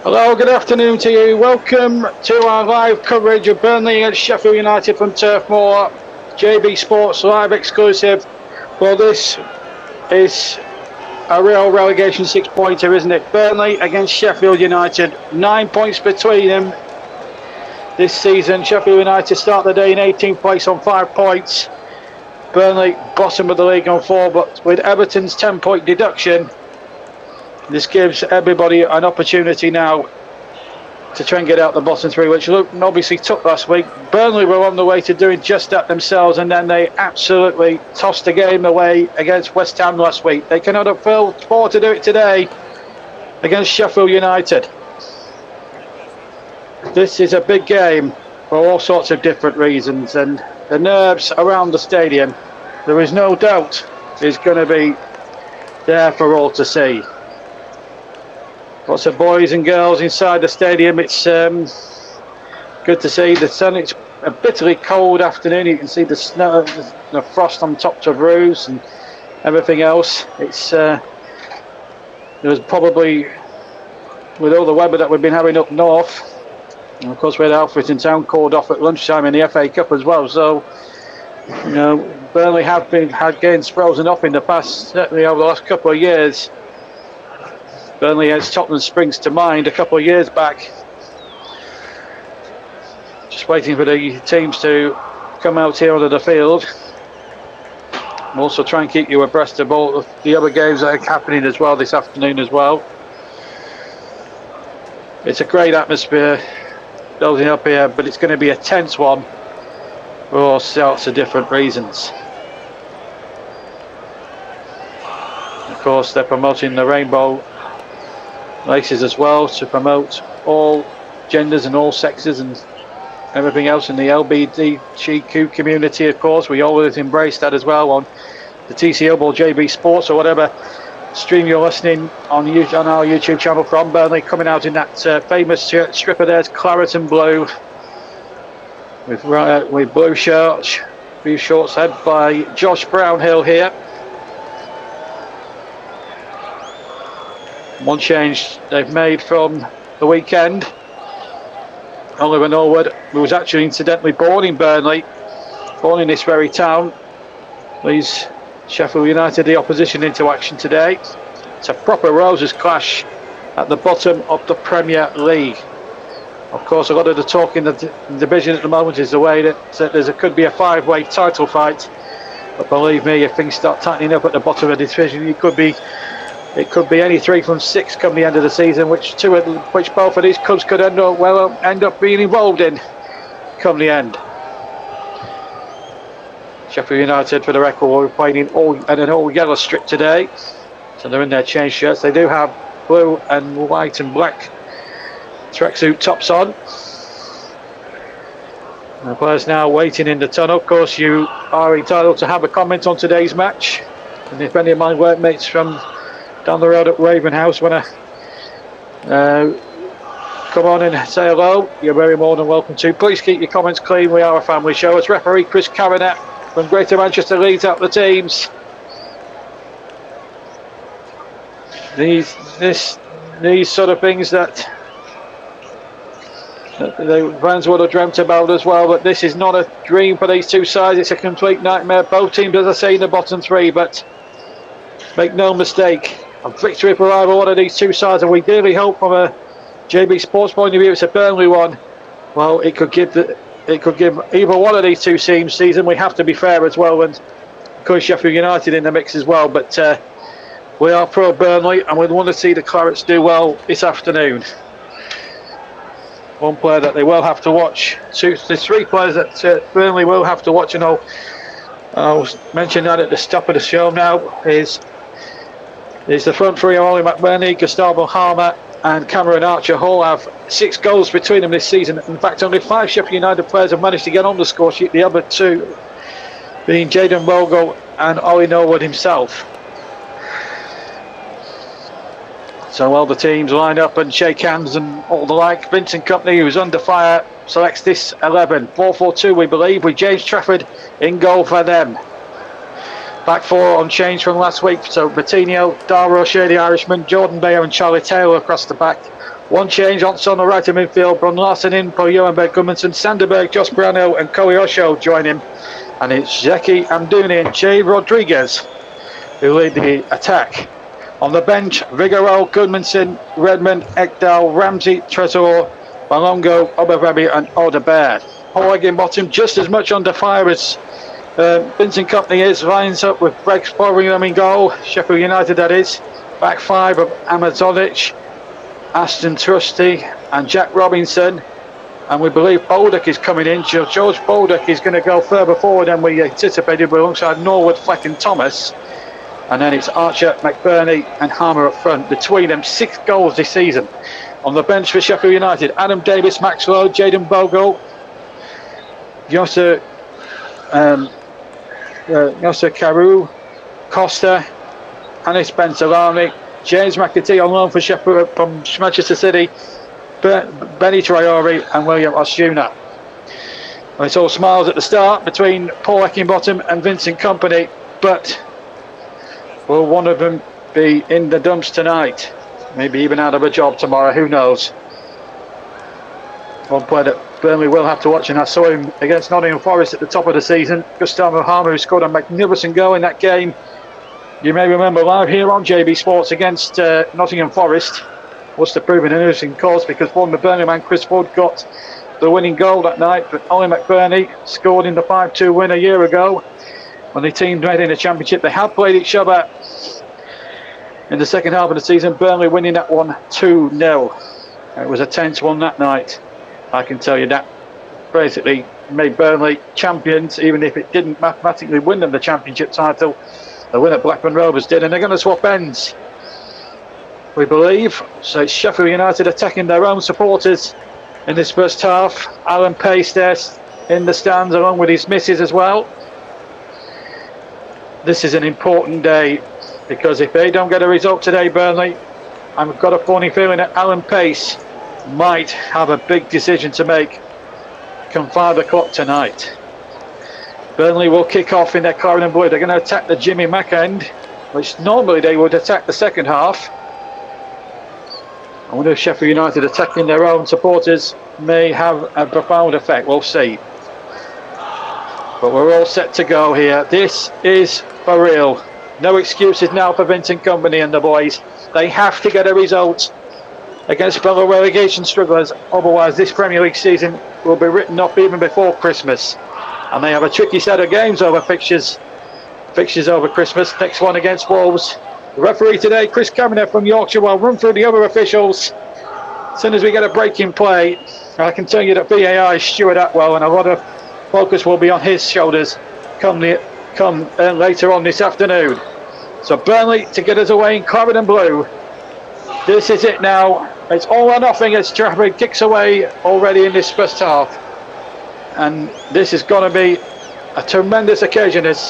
Hello, good afternoon to you. Welcome to our live coverage of Burnley against Sheffield United from Turf Moor. JB Sports live exclusive. Well, this is a real relegation six-pointer, isn't it? Burnley against Sheffield United. 9 points between them this season. Sheffield United start the day in 18th place on 5 points. Burnley bottom of the league on 4, but with Everton's 10-point deduction, this gives everybody an opportunity now to try and get out the bottom 3, which Luton obviously took last week. Burnley were on the way to doing just that themselves, and then they absolutely tossed the game away against West Ham last week. They cannot afford to do it today against Sheffield United. This is a big game for all sorts of different reasons, and the nerves around the stadium, there is no doubt, is going to be there for all to see. Lots of boys and girls inside the stadium. It's good to see the sun. It's a bitterly cold afternoon. You can see the snow, the frost on tops of roofs and everything else. It's there was probably, with all the weather that we've been having up north, and of course we had Alfreton Town called off at lunchtime in the FA Cup as well. So you know, Burnley had games frozen off in the past, certainly over the last couple of years. Burnley as Tottenham springs to mind a couple of years back. Just waiting for the teams to come out here onto the field. We'll also try and keep you abreast of all the other games that are happening as well this afternoon as well. It's a great atmosphere building up here, but it's going to be a tense one for all sorts of different reasons. Of course, they're promoting the rainbow races as well to promote all genders and all sexes and everything else in the LGBTQ community. Of course, we always embrace that as well on the TCO or JB Sports or whatever stream you're listening on our YouTube channel from. Burnley coming out in that famous strip of theirs, claret and blue, with blue shorts, led by Josh Brownhill here. One change they've made from the weekend. Oliver Norwood, who was actually incidentally born in Burnley, born in this very town, leads Sheffield United, the opposition, into action today. It's a proper Roses clash at the bottom of the Premier League. Of course, a lot of the talk in the division at the moment is the way that there could be a 5-way title fight. But believe me, if things start tightening up at the bottom of the division, it could be any 3 from 6 come the end of the season, which both of these clubs could end up being involved in come the end. Sheffield United, for the record, were playing in an all yellow strip today, so they're in their change shirts. They do have blue and white and black tracksuit tops on. The players now waiting in the tunnel. Of course, you are entitled to have a comment on today's match, and if any of my workmates from down the road at Ravenhouse want to come on and say hello, you're very more than welcome to. Please keep your comments clean. We are a family show. As referee Chris Caranet from Greater Manchester leads out the teams. These sort of things that the fans would have dreamt about as well, but this is not a dream for these two sides. It's a complete nightmare. Both teams, as I say, in the bottom 3, but make no mistake, a victory for either one of these two sides, and we really hope from a JB Sports point of view it's a Burnley one. Well, it could give either one of these two teams season. We have to be fair as well, and of course Sheffield United in the mix as well, but we are pro Burnley and we want to see the Clarets do well this afternoon. One player that they will have to watch, there's 3 players that Burnley will have to watch, and I'll mention that at the top of the show now, is the front 3 of Ollie McBurney, Gustavo Harmer and Cameron Archer. All have 6 goals between them this season. In fact, only 5 Sheffield United players have managed to get on the score sheet, the other 2 being Jayden Bogle and Ollie Norwood himself. So while the teams line up and shake hands and all the like, Vincent Kompany, who's under fire, selects this 11. 4-4-2, we believe, with James Trafford in goal for them. Back 4 on change from last week, so Bertinho, Dara O'Shea, the Irishman, Jordan Bayer and Charlie Taylor across the back. One change on the right of midfield. Brun Larsen in for Johan Berg Gudmundsson. Sanderberg, Josh Brownhill and Koiosho join him. And it's Zeki Amdouni and Jay Rodriguez who lead the attack. On the bench, Vigaro, Gudmundsson, Redmond, Ekdal, Ramsey, Tresor, Malongo, Obervebi and Odeberg. Paul Higginbottom just as much under fire as Vincent Kompany is. Lines up with Brex Fotheringham in goal. Sheffield United, that is. Back five of Amazovic, Aston Trusty and Jack Robinson. And we believe Bolduc is coming in. George Bolduc is going to go further forward than we anticipated, alongside Norwood, Fleck and Thomas. And then it's Archer, McBurney and Harmer up front. Between them, 6 goals this season. On the bench for Sheffield United, Adam Davis, Max Lowe, Jayden Bogle, Yossa Carew, Costa, Anis Bensalami, James McAtee on loan for Sheffield from Manchester City, Benny Traore and William Osuna. Well, it's all smiles at the start between Paul Heckingbottom and Vincent Kompany, but will one of them be in the dumps tonight? Maybe even out of a job tomorrow, who knows? One player that Burnley will have to watch, and I saw him against Nottingham Forest at the top of the season, Gustavo Harmer, who scored a magnificent goal in that game. You may remember live here on JB Sports against Nottingham Forest was to prove an innocent cause, because former Burnley man Chris Wood got the winning goal that night, but Ollie McBurney scored in the 5-2 win a year ago when the team made in the Championship. They have played each other in the second half of the season, Burnley winning that one 2-0. It was a tense one that night. I can tell you that basically made Burnley champions, even if it didn't mathematically win them the Championship title. The win at Blackburn Rovers did, and they're going to swap ends, we believe. So it's Sheffield United attacking their own supporters in this first half. Alan Pace there in the stands along with his missus as well. This is an important day, because if they don't get a result today, Burnley, I've got a funny feeling that Alan Pace might have a big decision to make come 5 o'clock tonight. Burnley will kick off in their claret and blue. They're going to attack the Jimmy Mack end, which normally they would attack the second half. I wonder if Sheffield United attacking their own supporters may have a profound effect. We'll see. But we're all set to go here. This is for real. No excuses now for Vincent Kompany and the boys. They have to get a result against fellow relegation strugglers. Otherwise, this Premier League season will be written off even before Christmas. And they have a tricky set of games over fixtures over Christmas. Next one against Wolves. The referee today, Chris Kavanagh from Yorkshire, will run through the other officials as soon as we get a break in play. I can tell you that VAR is Stuart Atwell, and a lot of focus will be on his shoulders come later on this afternoon. So Burnley to get us away in claret and blue. This is it now. It's all or nothing as Trafford kicks away already in this first half. And this is going to be a tremendous occasion as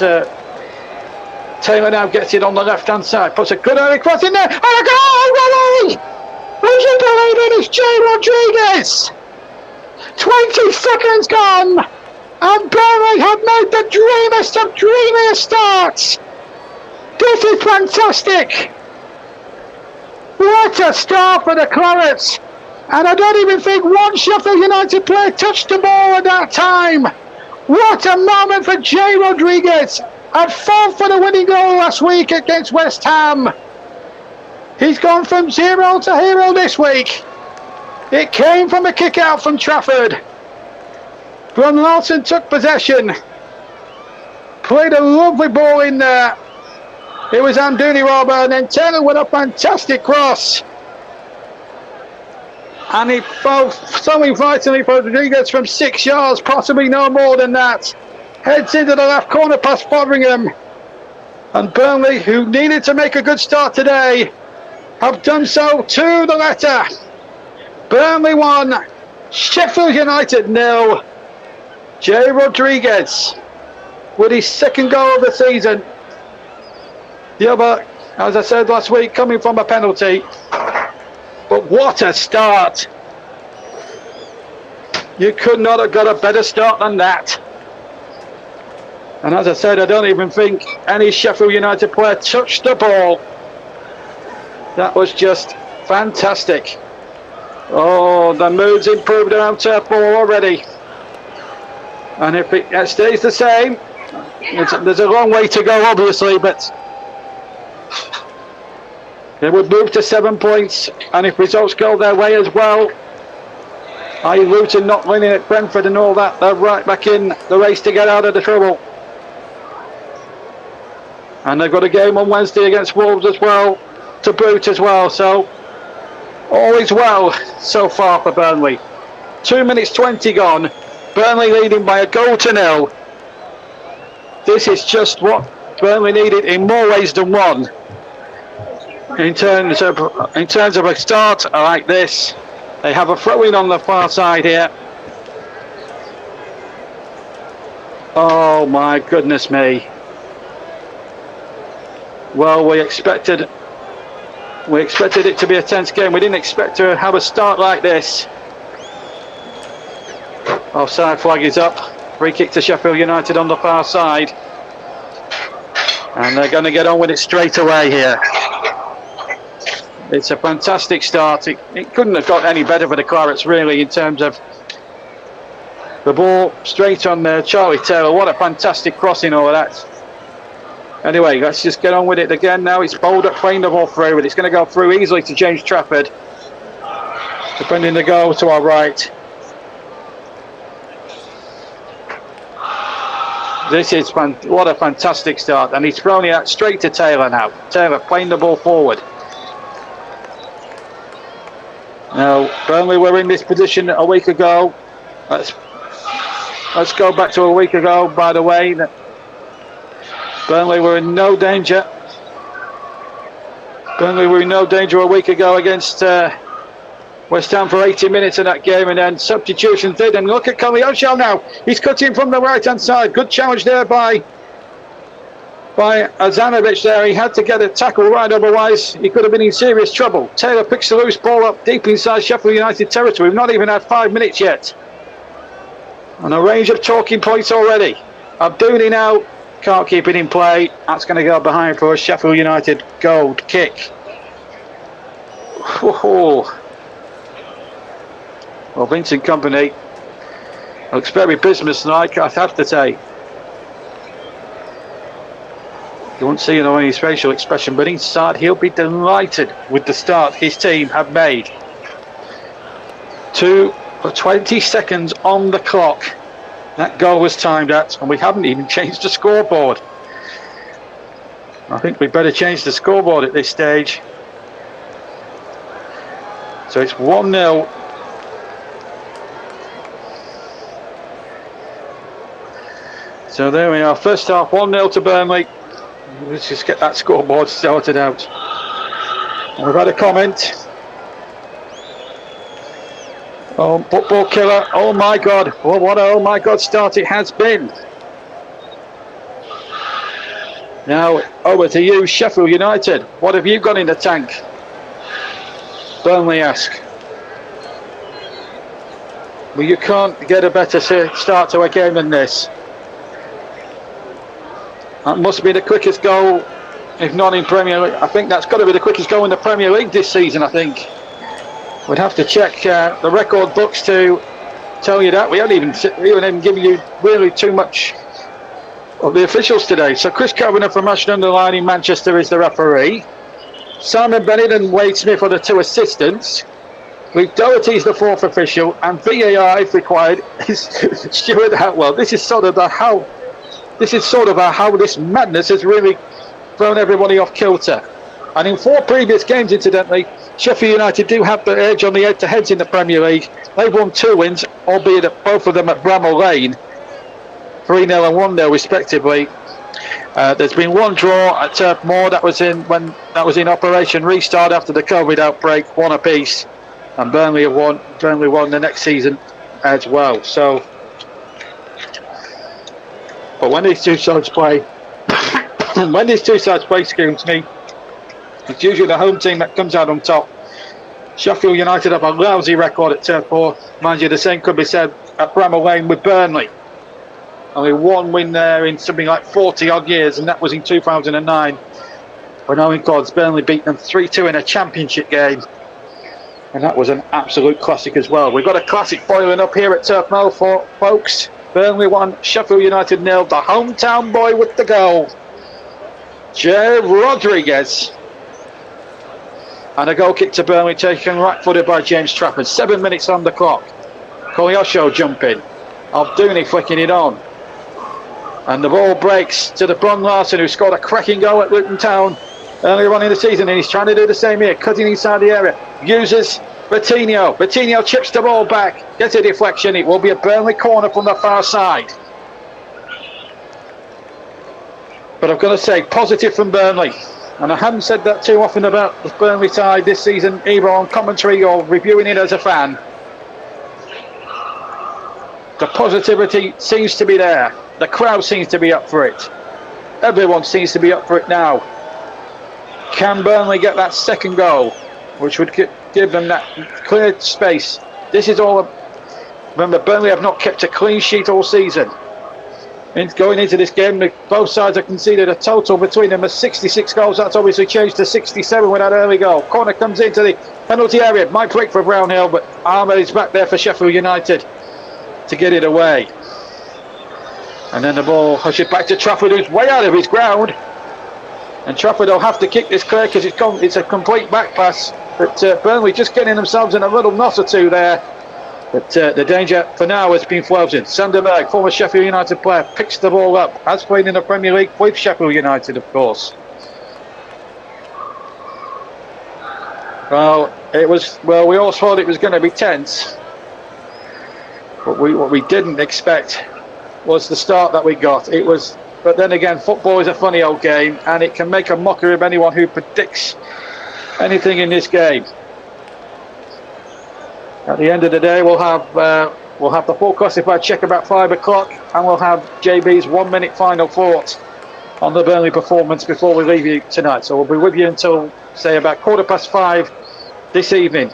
Taylor now gets it on the left-hand side. Puts a good early cross in there. And a goal, Willie! Would you believe it? It's Jay Rodriguez! 20 seconds gone! And Burnley have made the dreamiest of dreamiest starts! This is fantastic! What a start for the Clarets! And I don't even think one Sheffield United player touched the ball at that time. What a moment for Jay Rodriguez. Had fought for the winning goal last week against West Ham. He's gone from zero to hero this week. It came from a kick out from Trafford. Brun Larsen took possession. Played a lovely ball in there. It was Amdouni Robber, and then Taylor with a fantastic cross. And he fell so vitally for Rodriguez from 6 yards, possibly no more than that. Heads into the left corner past Fotheringham. And Burnley, who needed to make a good start today, have done so to the letter. Burnley 1, Sheffield United 0. Jay Rodriguez with his second goal of the season. The other, as I said last week, coming from a penalty. But what a start! You could not have got a better start than that. And as I said, I don't even think any Sheffield United player touched the ball. That was just fantastic. Oh, the mood's improved around Turf Moor already. And if it stays the same, there's a long way to go, obviously, but they would move to 7 points. And if results go their way as well, i.e. Luton not winning at Brentford and all that, they're right back in the race to get out of the trouble. And they've got a game on Wednesday against Wolves as well, to boot as well. So all is well so far for Burnley. 2 minutes 20 gone. Burnley leading by a goal to nil. This is just what Burnley needed in more ways than one. In terms of a start like this, they have a throw-in on the far side here. Oh my goodness me. Well, we expected it to be a tense game. We didn't expect to have a start like this. Offside flag is up. Free kick to Sheffield United on the far side. And they're going to get on with it straight away here. It's a fantastic start. It couldn't have got any better for the Clarets, really, in terms of the ball straight on Charlie Taylor. What a fantastic crossing over that. Anyway, let's just get on with it again now. It's bowled up, playing the ball through, but it's going to go through easily to James Trafford. Defending the goal to our right. What a fantastic start, and he's thrown it out straight to Taylor now. Taylor playing the ball forward. Now, Burnley were in this position a week ago. Let's go back to a week ago, by the way. Burnley were in no danger. Burnley were in no danger a week ago against West Ham for 80 minutes in that game, and then substitutions did. And look at Kalioshel now. He's cutting from the right-hand side. Good challenge there by Azanovic there. He had to get a tackle right, otherwise he could have been in serious trouble. Taylor picks the loose ball up deep inside Sheffield United territory. We've not even had 5 minutes yet. And a range of talking points already. Abdouni now can't keep it in play. That's going to go behind for a Sheffield United goal kick. Oh. Well, Vincent Kompany looks very businesslike, I have to say. You won't see it on his facial expression, but inside he'll be delighted with the start his team have made. 20 seconds on the clock. That goal was timed at, and we haven't even changed the scoreboard. I think we'd better change the scoreboard at this stage. So it's 1-0. So there we are, first half 1-0 to Burnley. Let's just get that scoreboard sorted out. And we've had a comment. Oh, football killer, oh my God. Well, what a oh my God start it has been. Now, over to you, Sheffield United. What have you got in the tank? Burnley ask. Well, you can't get a better start to a game than this. That must be the quickest goal, if not in Premier League. I think that's got to be the quickest goal in the Premier League this season, I think. We'd have to check the record books to tell you that. We haven't even given you really too much of the officials today. So Chris Kavanagh from Ashton Underline in Manchester is the referee. Simon Bennett and Wade Smith are the two assistants. Luke Doherty's the fourth official, and VAR, if required, is Stuart Atwell. This is sort of how this madness has really thrown everybody off kilter. And in 4 previous games, incidentally, Sheffield United do have the edge on the head-to-heads in the Premier League. They've won 2 wins, albeit at both of them at Bramall Lane, 3-0 and 1-0 respectively. There's been 1 draw at Turf Moor. That was in Operation Restart after the COVID outbreak, 1 apiece, and Burnley won the next season as well. So, but when these two sides play, excuse me, it's usually the home team that comes out on top. Sheffield United have a lousy record at Turf Moor. Mind you, the same could be said at Bramall Lane with Burnley. Only 1 win there in something like 40 odd years, and that was in 2009. When Owen God's Burnley beat them 3-2 in a championship game. And that was an absolute classic as well. We've got a classic boiling up here at Turf Moor, folks. Burnley 1, Sheffield United 0. The hometown boy with the goal, Jay Rodriguez. And a goal kick to Burnley, taken right-footed by James Trafford. 7 minutes on the clock. Kolyosho jumping. Alduni flicking it on. And the ball breaks to the Bron Larson, who scored a cracking goal at Luton Town earlier on in the season, and he's trying to do the same here, cutting inside the area. Uses Bertinho. Bertinho chips the ball back, gets a deflection. It will be a Burnley corner from the far side. But I've got to say, positive from Burnley. And I haven't said that too often about the Burnley side this season, either on commentary or reviewing it as a fan. The positivity seems to be there. The crowd seems to be up for it. Everyone seems to be up for it now. Can Burnley get that second goal, which would give them that clear space? This is all. Remember, Burnley have not kept a clean sheet all season. Going into this game, both sides have conceded a total between them of 66 goals. That's obviously changed to 67 with that early goal. Corner comes into the penalty area. Might break for Brownhill, but Ahmed is back there for Sheffield United to get it away. And then the ball hushes back to Trafford, who's way out of his ground. And Trafford will have to kick this clear because it's a complete back pass. But Burnley just getting themselves in a little knot or two there. But the danger for now has been floated. Sanderberg, former Sheffield United player, picks the ball up. Has played in the Premier League with Sheffield United, of course. Well, we all thought it was going to be tense. But what we didn't expect was the start that we got. But then again, football is a funny old game, and it can make a mockery of anyone who predicts anything in this game. At the end of the day, we'll have the full classified check about 5 o'clock, and we'll have JB's 1 minute final thought on the Burnley performance before we leave you tonight. So we'll be with you until, say, about 5:15 this evening.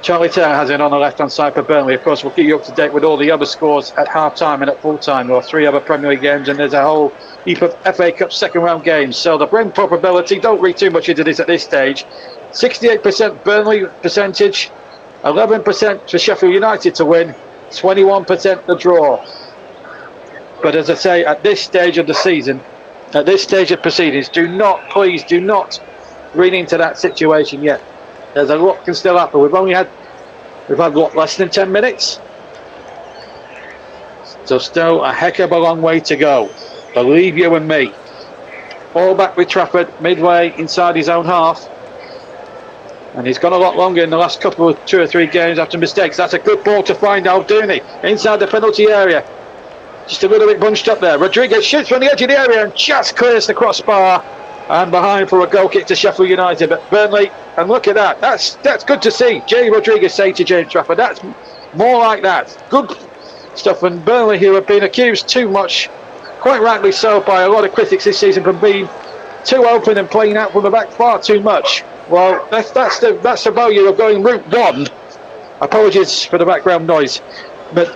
Charlie Taylor has it on the left-hand side for Burnley. Of course, we'll keep you up to date with all the other scores at half-time and at full-time. There are 3 other Premier League games, and there's a whole heap of FA Cup second-round games. So the win probability, don't read too much into this at this stage. 68% Burnley percentage, 11% for Sheffield United to win, 21% the draw. But as I say, at this stage of the season, at this stage of proceedings, please do not read into that situation yet. There's a lot can still happen. We've had what, less than 10 minutes? So still a heck of a long way to go. Believe you and me. Ball back with Trafford, midway inside his own half. And he's gone a lot longer in the last 2 or 3 games after mistakes. That's a good ball to find Alduni inside the penalty area. Just a little bit bunched up there. Rodriguez shoots from the edge of the area and just clears the crossbar. And behind for a goal kick to Sheffield United. But Burnley, and look at that. That's good to see. Jay Rodriguez saying to James Trafford, that's more like that. Good stuff. And Burnley, who have been accused too much, quite rightly so, by a lot of critics this season for being too open and playing out from the back far too much. Well, that's the value of going route 1. Apologies for the background noise, but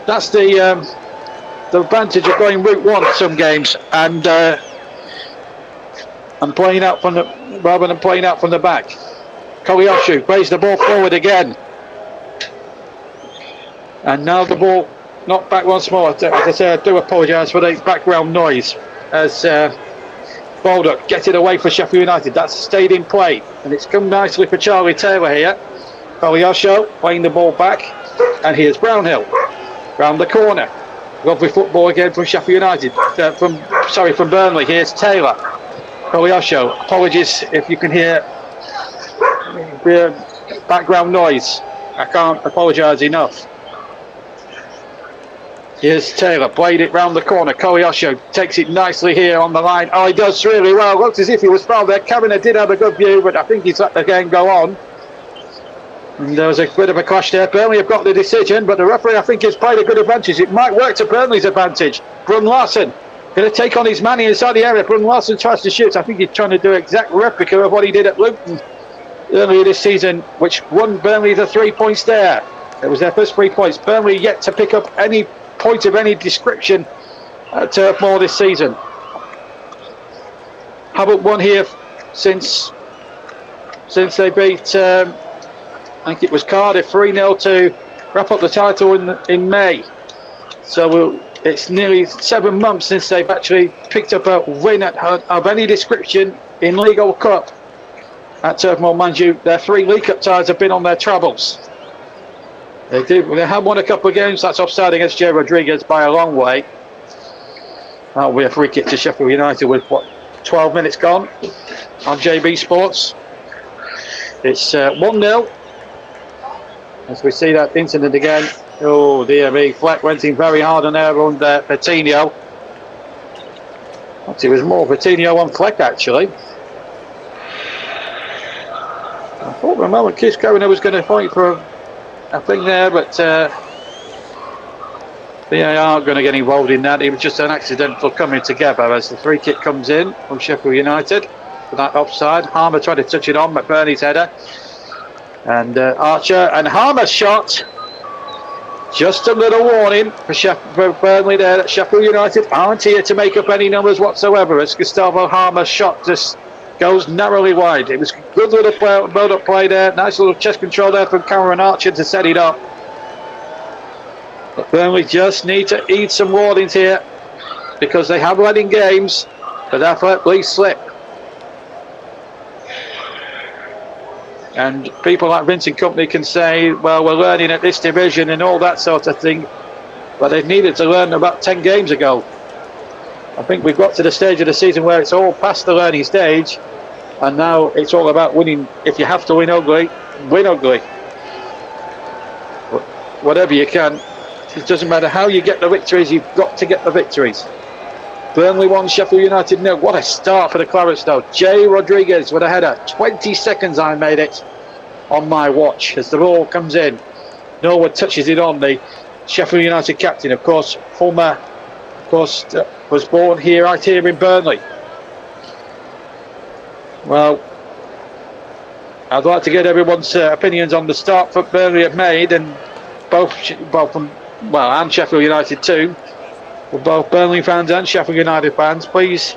that's the advantage of going route 1 some games and playing out from rather than playing out from the back. Kolyosho plays the ball forward again, and now the ball knocked back once more. As I say, I do apologise for the background noise as Baldock gets it away for Sheffield United. That's stayed in play, and it's come nicely for Charlie Taylor here. Kolyosho playing the ball back, and here's Brownhill round the corner. Lovely football again from Sheffield United. From Burnley. Here's Taylor. Kolyosho. Apologies if you can hear background noise. I can't apologise enough. Here's Taylor, played it round the corner. Kolyosho takes it nicely here on the line. Oh, he does really well. Looks as if he was fouled there. Kavanagh did have a good view, but I think he's let the game go on. And there was a bit of a clash there. Burnley have got the decision, but the referee, I think, has played a good advantage. It might work to Burnley's advantage. Bron Larson going to take on his man inside the area. Bron Larson tries to shoot. I think he's trying to do an exact replica of what he did at Luton earlier this season, which won Burnley the 3 points there. It was their first 3 points. Burnley yet to pick up any point of any description at Turf Moor this season. Haven't won here since since they beat, I think it was Cardiff 3-0 to wrap up the title in May. So it's nearly 7 months since they've actually picked up a win of any description in League or Cup at Turf Moor. Mind you, their 3 League Cup ties have been on their travels. They have won a couple of games. That's offside against Jay Rodriguez by a long way. That'll be a free kick to Sheffield United with 12 minutes gone on JB Sports. It's 1-0 as we see that incident again. Oh dear me, Fleck went in very hard on there under Coutinho. It was more Coutinho on Fleck actually. I thought for a moment Kisco was going to fight for a thing there, but they aren't going to get involved in that. It was just an accidental coming together as the free kick comes in from Sheffield United for that offside. Harmer tried to touch it on McBurney's header, and Archer and Harmer's shot. Just a little warning for Burnley there that Sheffield United aren't here to make up any numbers whatsoever, as Gustavo Harmer's shot just goes narrowly wide. It was a good little build-up play there. Nice little chest control there from Cameron Archer to set it up. But Burnley just need to eat some warnings here, because they have led in games, but athletically slip. And people like Vincent Kompany can say, well, we're learning at this division and all that sort of thing, but they've needed to learn about 10 games ago. I think we've got to the stage of the season where it's all past the learning stage, and now it's all about winning. If you have to win ugly, win ugly. Whatever you can. It doesn't matter how you get the victories, you've got to get the victories. Burnley 1, Sheffield United 0. What a start for the Clarets though. Jay Rodriguez with a header. 20 seconds I made it on my watch as the ball comes in. Norwood touches it on. The Sheffield United captain, of course, former, was born here, right here in Burnley. Well, I'd like to get everyone's opinions on the start that Burnley have made, and and Sheffield United too. For both Burnley fans and Sheffield United fans, please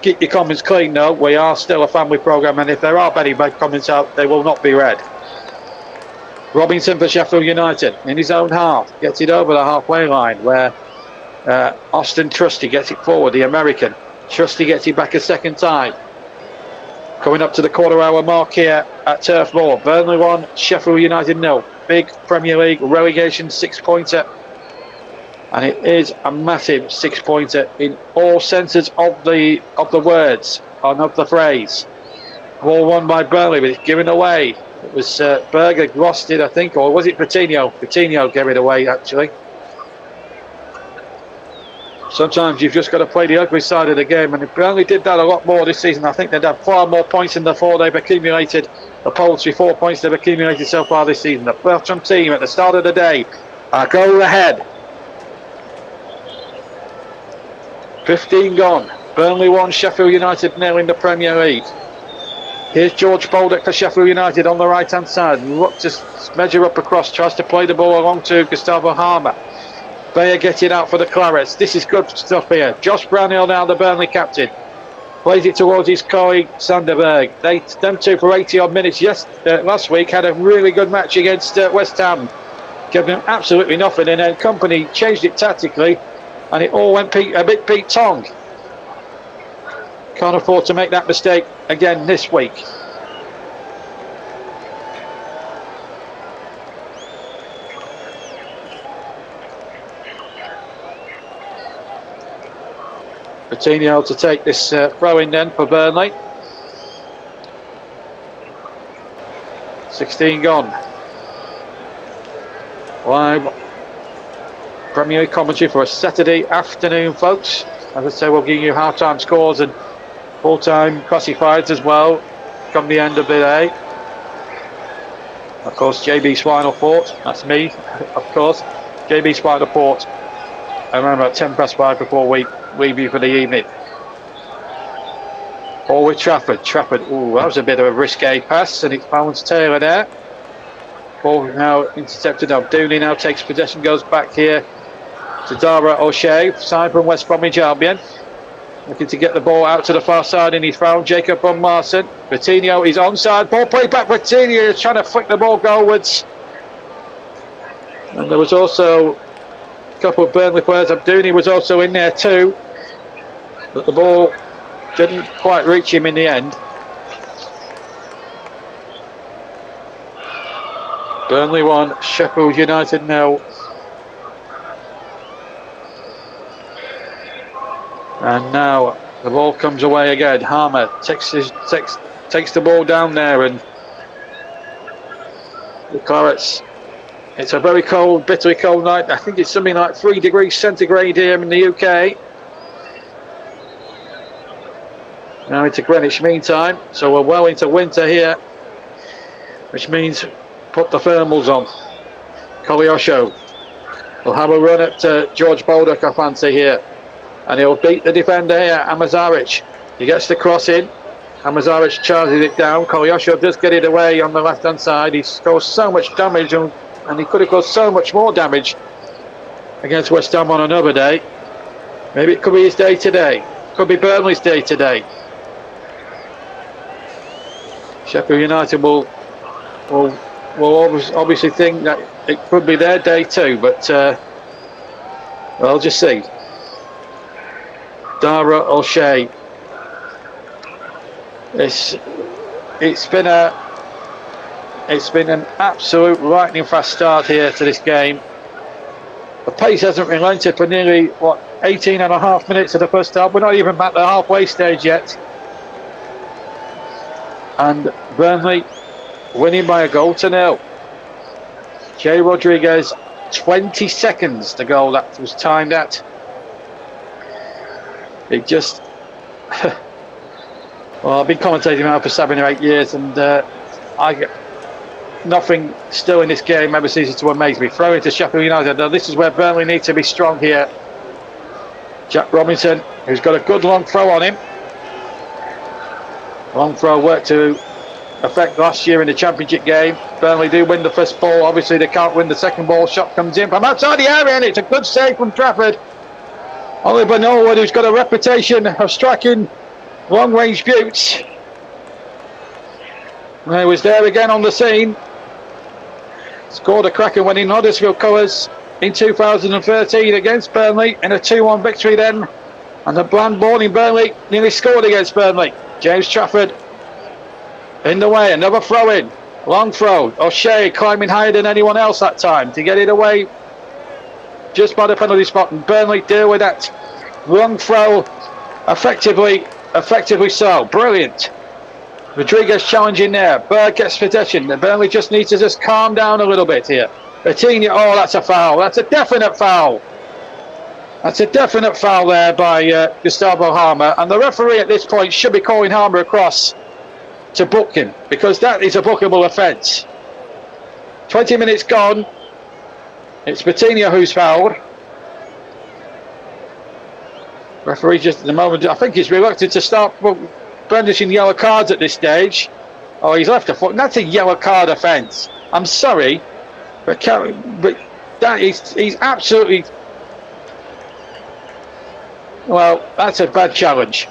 keep your comments clean though. We are still a family programme, and if there are any bad comments out, they will not be read. Robinson for Sheffield United in his own half, gets it over the halfway line where Austin Trusty gets it forward, the American. Trusty gets it back a second time. Coming up to the quarter-hour mark here at Turf Moor. Burnley 1, Sheffield United 0. Big Premier League relegation 6-pointer. And it is a massive 6-pointer in all senses of the words and of the phrase. Ball won by Burnley, but it's given away. It was Berger lost it, I think, or was it Coutinho? Coutinho gave it away, actually. Sometimes you've just got to play the ugly side of the game, and if Burnley did that a lot more this season, I think they'd have far more points than the 4 they've accumulated. The paltry 4 points they've accumulated so far this season. The bottom team at the start of the day are goal ahead. 15 gone. Burnley 1, Sheffield United 0 in the Premier League. Here's George Baldock for Sheffield United on the right hand side. Look to measure up across, tries to play the ball along to Gustavo Harmer. Bayer getting out for the Clarets. This is good stuff here. Josh Brownhill now, the Burnley captain. Plays it towards his colleague Sanderberg. Them two for 80 odd minutes last week had a really good match against West Ham. Gave them absolutely nothing, and then Kompany changed it tactically, and it all went a bit Pete Tong. Can't afford to make that mistake again this week. Coutinho to take this throw in then for Burnley. 16 gone. Live Premier League commentary for a Saturday afternoon, folks. As I say, we'll give you half-time scores and full-time classifieds as well come the end of the day. Of course, JB's final thought, that's me, of course. JB's final thought around about 5:10 before we leave you for the evening. Or with Trafford. Ooh, that was a bit of a risque pass, and it's bounced Taylor there. Ball now intercepted. Dooney now takes possession, goes back here to Dara O'Shea, side from West Bromwich Albion. looking to get the ball out to the far side, and he's found Jacob Marson. Coutinho is onside. Ball played back. Coutinho is trying to flick the ball goalwards. And there was also a couple of Burnley players. Abdouni was also in there too. But the ball didn't quite reach him in the end. Burnley 1, Sheffield United 0. And now the ball comes away again. Harmer takes the ball down there, and the Clarets. It's a very cold, bitterly cold night. I think it's something like 3 degrees centigrade here in the UK. Now into Greenwich Mean Time, so we're well into winter here, which means put the thermals on. Koleosho will have a run at George Baldock, I fancy here, and he'll beat the defender here, Amazaric. He gets the cross in, Amazaric charges it down. Koleosho does get it away on the left hand side. He's caused so much damage, and he could have caused so much more damage against West Ham on another day. Maybe it could be his day today, could be Burnley's day today. Sheffield United will obviously think that it could be their day too, but I'll just see. Dara O'Shea. It's been an absolute lightning fast start here to this game. The pace hasn't relented for nearly 18 and a half minutes of the first half. We're not even at the halfway stage yet. And Burnley winning by a goal to 0. Jay Rodriguez, 20 seconds the goal that was timed at. It just well, I've been commentating now for 7 or 8 years, and I get nothing still in this game ever ceases to amaze me. Throw into Sheffield United. Now this is where Burnley need to be strong here. Jack Robinson, who's got a good long throw on him. Long throw worked to effect last year in the Championship game. Burnley do win the first ball. Obviously they can't win the second ball. Shot comes in from outside the area, and it's a good save from Trafford. Oliver Norwood, who's got a reputation of striking long-range buttes. And he was there again on the scene. Scored a cracker when in Huddersfield colours in 2013 against Burnley in a 2-1 victory then. And the Blandborn in Burnley nearly scored against Burnley. James Trafford in the way, another throw in, long throw. O'Shea climbing higher than anyone else that time to get it away just by the penalty spot, and Burnley deal with that long throw effectively so. Brilliant. Rodriguez challenging there. Berg gets possession. Burnley just needs to just calm down a little bit here. Coutinho, oh, that's a foul. That's a definite foul. That's a definite foul there by Gustavo Harmer, and the referee at this point should be calling Harmer across to book him, because that is a bookable offence. 20 minutes gone. It's Coutinho who's fouled. Referee just at the moment, I think he's reluctant to start brandishing yellow cards at this stage. Oh, he's left a foot. That's a yellow card offence. I'm sorry, but that is, he's absolutely... Well, that's a bad challenge,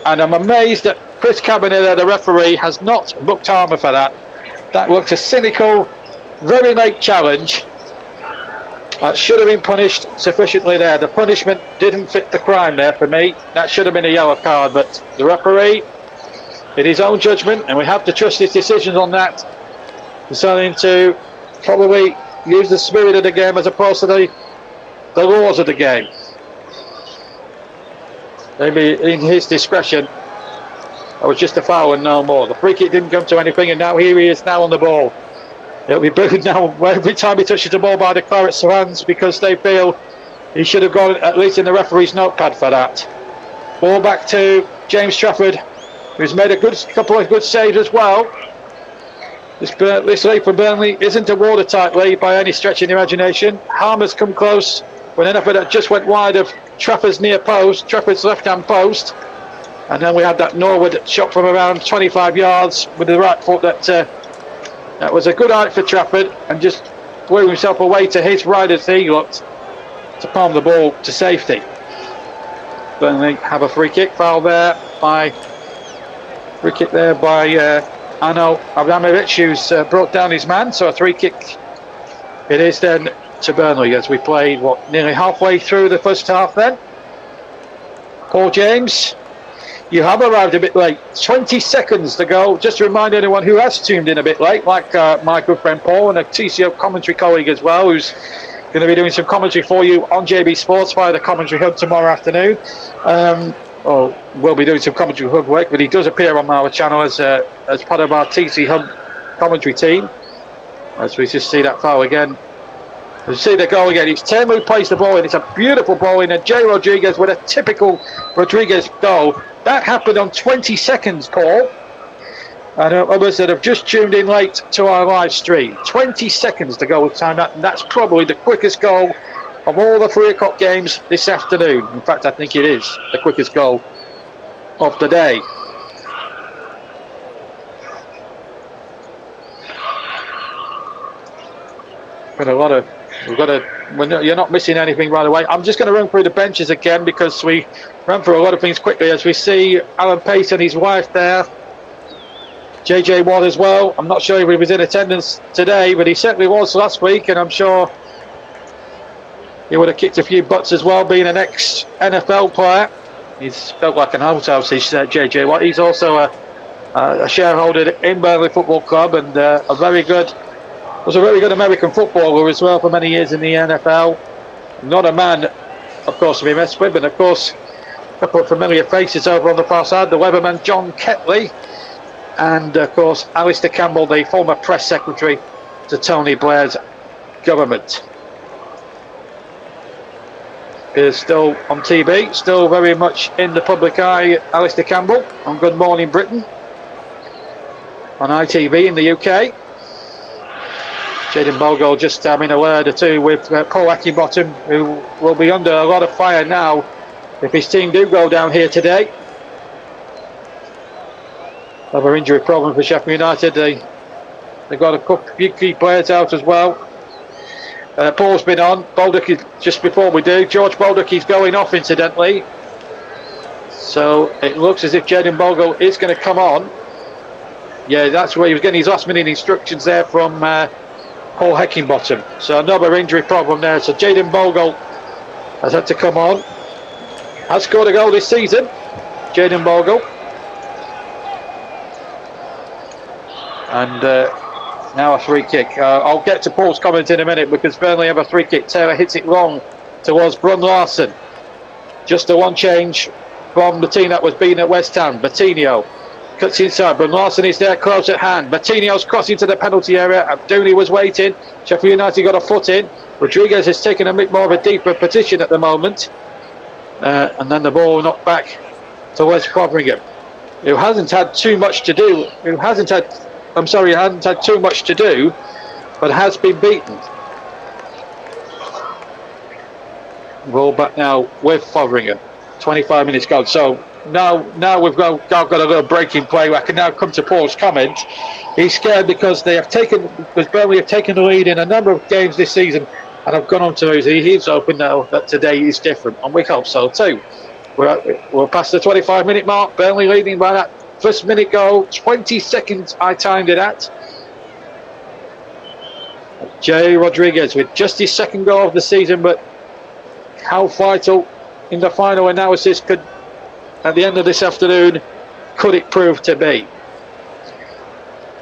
and I'm amazed that Chris Cabanilla, the referee, has not booked Harmer for that. That looks a cynical, very late challenge. That should have been punished sufficiently there. The punishment didn't fit the crime there for me. That should have been a yellow card, but the referee, in his own judgment, and we have to trust his decisions on that, deciding to probably use the spirit of the game as opposed to the laws of the game. Maybe in his discretion, it was just a foul and no more. The free kick didn't come to anything, and now here he is now on the ball. It'll be booed now every time he touches the ball by the Clarets fans, because they feel he should have gone at least in the referee's notepad for that. Ball back to James Trafford, who's made a couple of good saves as well. This lead for Burnley isn't a watertight lead by any stretch of the imagination. Harmer's come close with an effort that just went wide of Trafford's near post, Trafford's left-hand post, and then we had that Norwood shot from around 25 yards with the right foot that was a good height for Trafford, and just blew himself away to his right as he looked to palm the ball to safety. Burnley have a free kick. Foul there by Ano Abramovich, who's brought down his man. So a free kick it is then to Burnley as we played nearly halfway through the first half then. Paul James, you have arrived a bit late. 20 seconds to go. Just to remind anyone who has tuned in a bit late, like my good friend Paul and a TCO commentary colleague as well, who's going to be doing some commentary for you on JB Sports via the Commentary Hub tomorrow afternoon. Or we'll be doing some Commentary Hub work, but he does appear on our channel as part of our TC Hub commentary team. As we just see that foul again. We see the goal again. It's Temu who plays the ball in. It's a beautiful ball in, and Jay Rodriguez with a typical Rodriguez goal. That happened on 20 seconds, Paul. And others that have just tuned in late to our live stream. 20 seconds to go with time. That's probably the quickest goal of all the 3 o'clock games this afternoon. In fact, I think it is the quickest goal of the day. You're not missing anything right away. I'm just going to run through the benches again because we ran through a lot of things quickly as we see Alan Pace and his wife there. JJ Watt as well. I'm not sure if he was in attendance today, but he certainly was last week, and I'm sure he would have kicked a few butts as well, being an ex-NFL player. He's felt like an outhouse, JJ Watt. He's also a shareholder in Burnley Football Club and was a very good American footballer as well for many years in the NFL. Not a man, of course, to be messed with, but of course, a couple of familiar faces over on the far side. The weatherman John Ketley, and of course, Alistair Campbell, the former press secretary to Tony Blair's government. Is still on TV, still very much in the public eye. Alistair Campbell on Good Morning Britain on ITV in the UK. Jayden Bogle just having a word or two with Paul Heckingbottom, who will be under a lot of fire now if his team do go down here today. Another injury problem for Sheffield United. They've got a few key players out as well. Paul's been on. Baldock, just before we do, George Baldock is going off incidentally. So it looks as if Jayden Bogle is going to come on. Yeah, that's where he was getting his last minute instructions there from Paul Heckingbottom. So another injury problem there. So Jayden Bogle has had to come on. Has scored a goal this season, Jayden Bogle. And now a free kick. I'll get to Paul's comment in a minute because Burnley have a free kick. Taylor hits it long towards Brun Larson. Just the one change from the team that was beaten at West Ham. Bertinho cuts inside. Brun Larson is there close at hand. Bertinho's crossing to the penalty area. Abdouni was waiting. Sheffield United got a foot in. Rodriguez has taken a bit more of a deeper position at the moment. And then the ball knocked back to Wes Fotheringham, who hasn't had too much to do. Hasn't had too much to do, but has been beaten. Roll back now with Fotheringham. 25 minutes gone. So now we've got a little breaking play. I can now come to Paul's comment. He's scared because Burnley have taken the lead in a number of games this season and have gone on to lose. He's hoping now that today is different, and we hope so too. We're past the 25-minute mark. Burnley leading by that first minute goal. 20 seconds I timed it at. Jay Rodriguez with just his second goal of the season, but how vital in the final analysis at the end of this afternoon could it prove to be?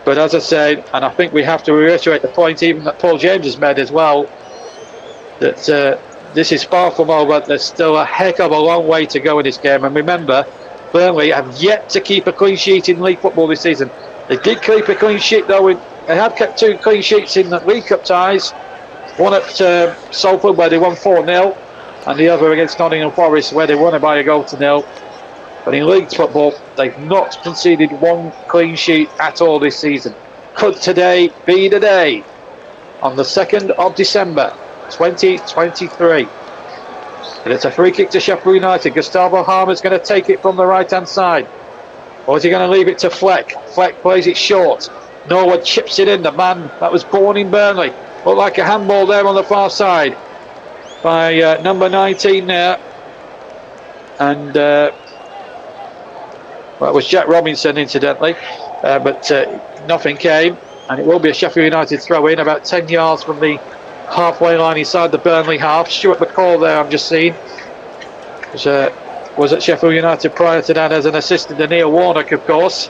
But as I said, and I think we have to reiterate the point even that Paul James has made as well, that this is far from over. There's still a heck of a long way to go in this game. And remember, Burnley have yet to keep a clean sheet in League football this season. They did keep a clean sheet though. They have kept 2 clean sheets in the League Cup ties. One at Salford where they won 4-0, and the other against Nottingham Forest where they won it by a goal to 0. But in League football, they've not conceded 1 clean sheet at all this season. Could today be the day? On the 2nd of December 2023. And it's a free kick to Sheffield United. Gustavo Harmer's going to take it from the right hand side, or is he going to leave it to Fleck? Fleck plays it short. Norwood chips it in. The man that was born in Burnley. Looked like a handball there on the far side by number 19 there, and well, it was Jack Robinson incidentally, but nothing came, and it will be a Sheffield United throw in about 10 yards from the halfway line inside the Burnley half. Stuart McCall there, I'm just seeing, was at Sheffield United prior to that as an assistant to Neil Warnock, of course.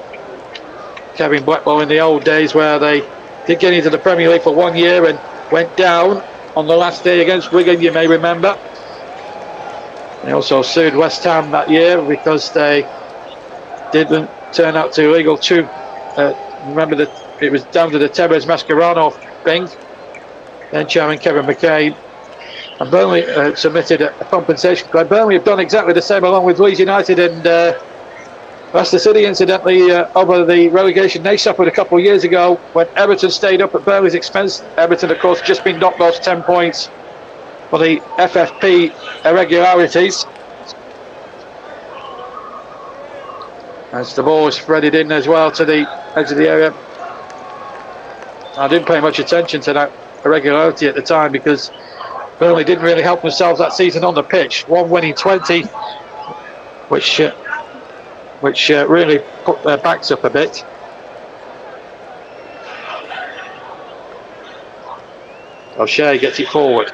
Kevin Blackwell in the old days where they did get into the Premier League for 1 year and went down on the last day against Wigan, you may remember. They also sued West Ham that year because they didn't turn out to legal too. Remember that it was down to the Tebas Mascherano thing. Then Chairman Kevin McCabe. And Burnley submitted a compensation claim. Burnley have done exactly the same along with Leeds United and Leicester City, incidentally, over the relegation they suffered a couple of years ago when Everton stayed up at Burnley's expense. Everton, of course, just been knocked those 10 points for the FFP irregularities. As the ball is threaded in as well to the edge of the area. I didn't pay much attention to that irregularity at the time because Burnley didn't really help themselves that season on the pitch. One winning 20, which really put their backs up a bit. O'Shea gets it forward.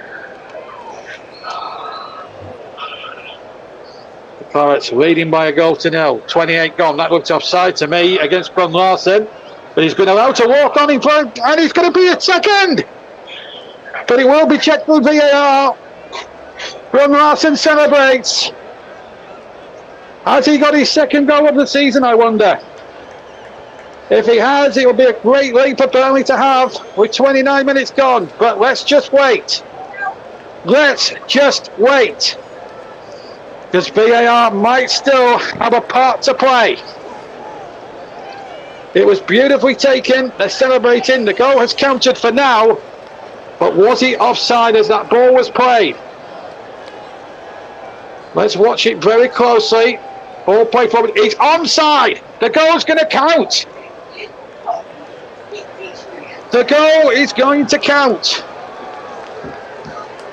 The Pirates leading by a goal to nil. 28 gone. That looked offside to me against Brun Larsen. But he's going to allow to walk on in front, and he's going to be a second. But it will be checked with VAR. Brun Larsen celebrates. Has he got his second goal of the season, I wonder? If he has, it will be a great lead for Burnley to have with 29 minutes gone. But let's just wait. Let's just wait. Because VAR might still have a part to play. It was beautifully taken. They're celebrating. The goal has counted for now. But was he offside as that ball was played? Let's watch it very closely. Ball play forward. He's onside. The goal's going to count. The goal is going to count.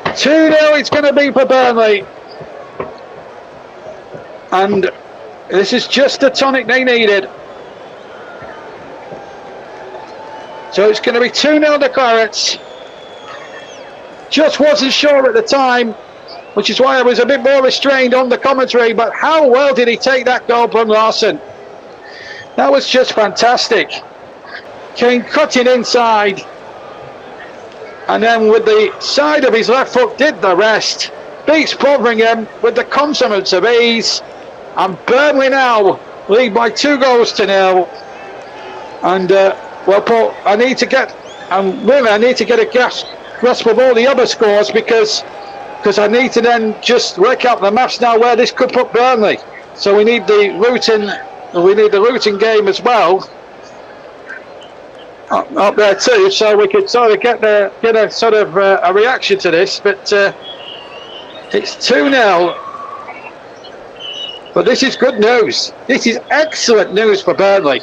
2-0 it's going to be for Burnley. And this is just the tonic they needed. So it's going to be 2-0 the Clarets. Just wasn't sure at the time, which is why I was a bit more restrained on the commentary, but how well did he take that goal from Larsen? That was just fantastic. Kane cutting inside, and then with the side of his left foot did the rest. Beats Fotheringham with the consummates of ease, and Burnley now lead by 2-0. And well, Paul, I need to get a grasp of all the other scores because I need to then just work out the maths now where this could put Burnley. So we need the Luton game as well up there too, so we could sort of get a sort of a reaction to this. But it's 2-0. But this is good news. This is excellent news for Burnley.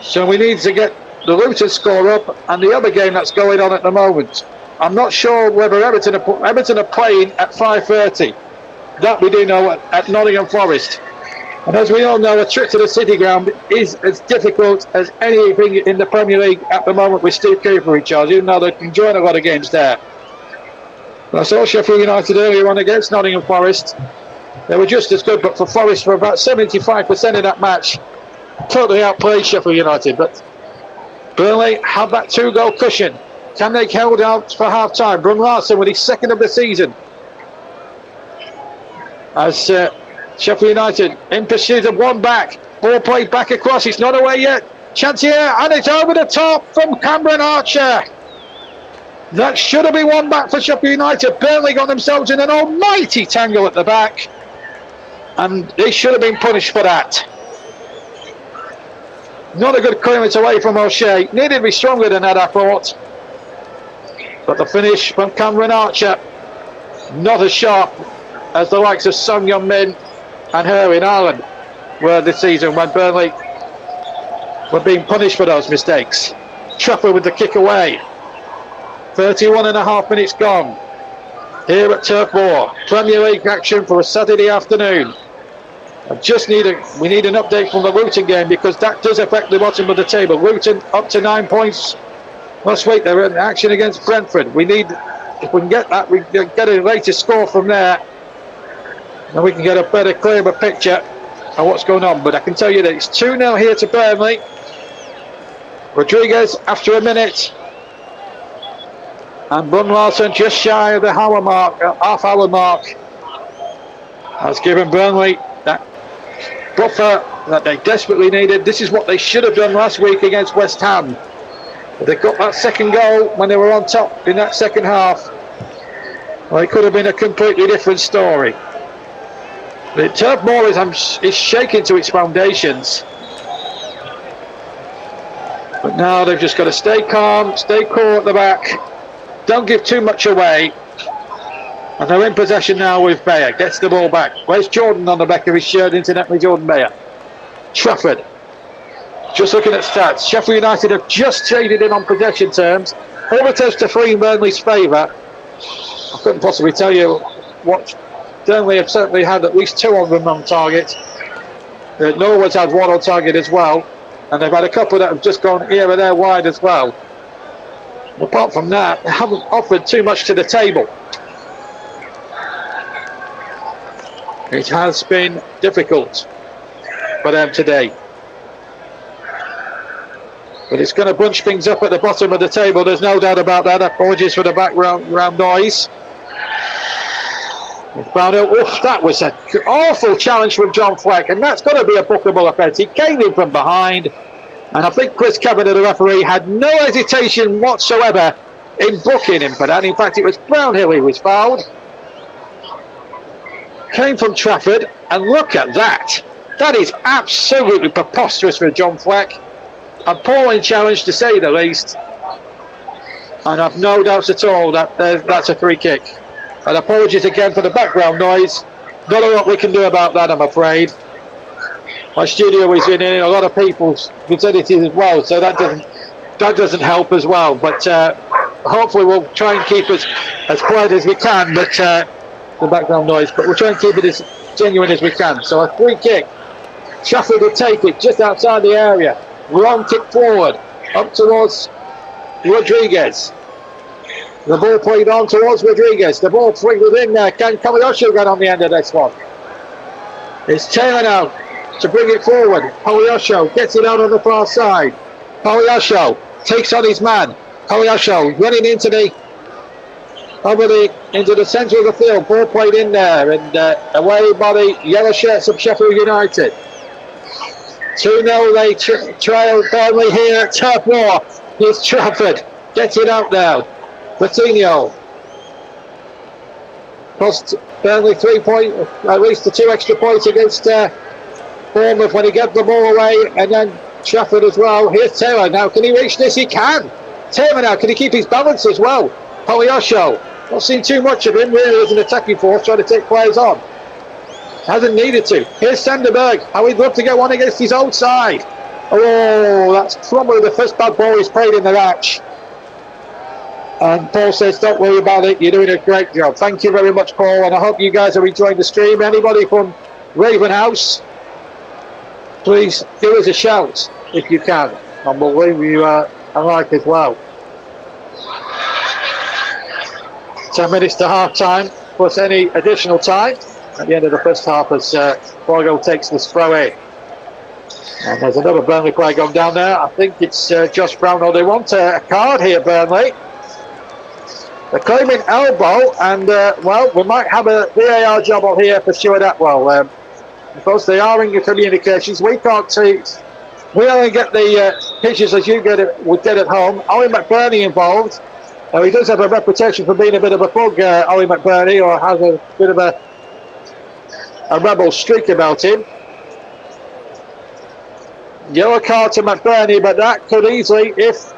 So we need to get the Luton score up and the other game that's going on at the moment. I'm not sure whether Everton are playing at 5:30. That we do know at Nottingham Forest. And as we all know, a trip to the City Ground is as difficult as anything in the Premier League at the moment with Steve Cooper in charge, even though they can join a lot of games there. But I saw Sheffield United earlier on against Nottingham Forest. They were just as good, but for Forest, for about 75% of that match, totally outplayed Sheffield United. But Burnley have that 2-goal cushion. Can they hold out for half time? Brun Larsen with his second of the season. As Sheffield United in pursuit of one back. Ball played back across. It's not away yet. Chance here, and it's over the top from Cameron Archer. That should have been one back for Sheffield United. Burnley got themselves in an almighty tangle at the back, and they should have been punished for that. Not a good clearance away from O'Shea. Needed to be stronger than that, I thought. But the finish from Cameron Archer, not as sharp as the likes of Son Heung-min and her in Ireland were this season when Burnley were being punished for those mistakes. Trafford with the kick away. 31 and a half minutes gone. here at Turf Moor. Premier League action for a Saturday afternoon. We need an update from the Luton game, because that does affect the bottom of the table. Luton up to 9 points last week. They were in action against Brentford. If we can get that, we can get a latest score from there, and we can get a better, clearer picture of what's going on. But I can tell you that it's 2-0 here to Burnley. Rodriguez after a minute, and Brun Larson just shy of the half-hour mark, has given Burnley that buffer that they desperately needed. This is what they should have done last week against West Ham. They got that second goal when they were on top in that second half. Well, it could have been a completely different story. The Turf Moor is shaking to its foundations. But now they've just got to stay calm, stay cool at the back. Don't give too much away. And they're in possession now with Bayer. Gets the ball back. Where's Jordan on the back of his shirt? Incidentally, Jordan Bayer. Trafford. Just looking at stats. Sheffield United have just traded in on possession terms. All the tests to 3 in Burnley's favour. I couldn't possibly tell you what. Burnley have certainly had at least 2 of them on target. Norwood's had 1 on target as well. And they've had a couple that have just gone here and there wide as well. Apart from that, they haven't offered too much to the table. It has been difficult for them today. But it's going to bunch things up at the bottom of the table, there's no doubt about that. Apologies for the background noise. That was an awful challenge from John Fleck, and that's got to be a bookable offence. He came in from behind, and I think Chris Kavanagh, the referee, had no hesitation whatsoever in booking him for that. In fact, it was Brownhill who was fouled. Came from Trafford, and look at that. That is absolutely preposterous for John Fleck. Appalling challenge, to say the least. And I've no doubts at all that that's a free kick. And apologies again for the background noise. Not a lot we can do about that, I'm afraid. My studio is in a lot of people's vicinities as well, so that doesn't help as well. But hopefully we'll try and keep it as quiet as we can. But the background noise, but we'll try and keep it as genuine as we can. So a free kick. Sheffield will take it just outside the area. Long kick forward, up towards Rodriguez. The ball played on towards Rodriguez. The ball wriggled in there. Can Kobayashi get on the end of this one? It's Taylor now to bring it forward. Kobayashi gets it out on the far side. Kobayashi takes on his man. Kobayashi running into the centre of the field. Ball played in there and away by the yellow shirts of Sheffield United. 2-0 they trail Burnley here at Turf Moor. Here's Trafford. Gets it out now. Coutinho. Cost Burnley 3 points, at least the 2 extra points against Bournemouth when he gave the ball away, and then Trafford as well. Here's Taylor now. Can he reach this? He can. Taylor now. Can he keep his balance as well? Kobayashi. Not seen too much of him really as an attacking force, trying to take players on. Hasn't needed to. Here's Sanderberg. How he'd love to get one against his own side. Oh, that's probably the first bad ball he's played in the match. And Paul says, don't worry about it, you're doing a great job. Thank you very much, Paul, and I hope you guys are enjoying the stream. Anybody from Ravenhouse, please give us a shout if you can, and we'll leave you a like as well. 10 minutes to half time, plus any additional time at the end of the first half as Borgo takes this throw in. And there's another Burnley player going down there. I think it's Josh Brownhill. They want a card here, Burnley. They're claiming elbow, and well, we might have a VAR job on here for Stuart Atwell. Because they are in communications, we can't see. We only get the pictures as you would get at home. Ollie McBurney involved. He does have a reputation for being a bit of a bug, Ollie McBurney, or has a bit of a rebel streak about him. Yellow card to McBurney, but that could easily, if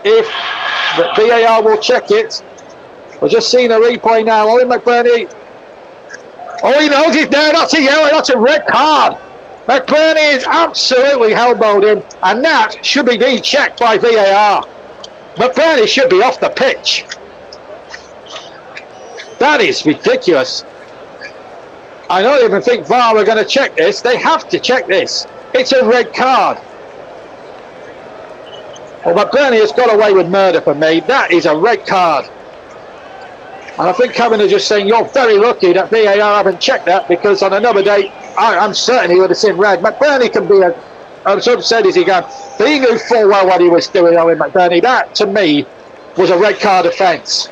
the VAR will check it. We're just seeing a replay now. Ollie McBurney. Oh, he knows it there. That's a yellow. That's a red card. McBurney is absolutely elbowed him, and that should be being checked by VAR. McBurney should be off the pitch. That is ridiculous. I don't even think VAR are going to check this. They have to check this. It's a red card. Well, McBurney has got away with murder for me. That is a red card. And I think Kevin is just saying, you're very lucky that VAR haven't checked that, because on another day, I'm certain he would have seen red. McBurney can be as upset as he can. But he knew full well what he was doing, Owen McBurney. That, to me, was a red card offence.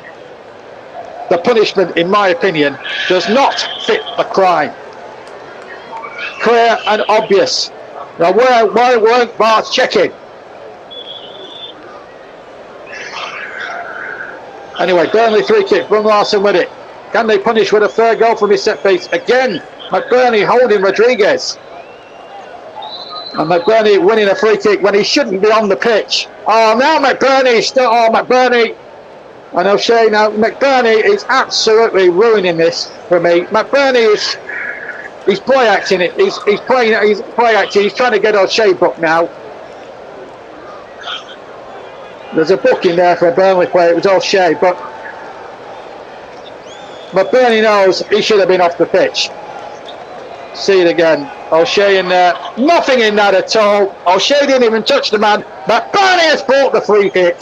The punishment, in my opinion, does not fit the crime. Clear and obvious. Now, why weren't VAR checking? Anyway, Burnley free kick. Brun Larson with it. Can they punish with a third goal from his set piece? Again, McBurney holding Rodriguez. And McBurney winning a free kick when he shouldn't be on the pitch. Oh, now McBurney still. Oh, McBurney. And O'Shea now. McBurney is absolutely ruining this for me. McBurney is. He's play acting it. He's play acting. He's trying to get O'Shea booked now. There's a booking there for a Burnley player. It was O'Shea, but McBurney knows he should have been off the pitch. See it again. O'Shea in there. Nothing in that at all. O'Shea didn't even touch the man. McBurney has brought the free kick.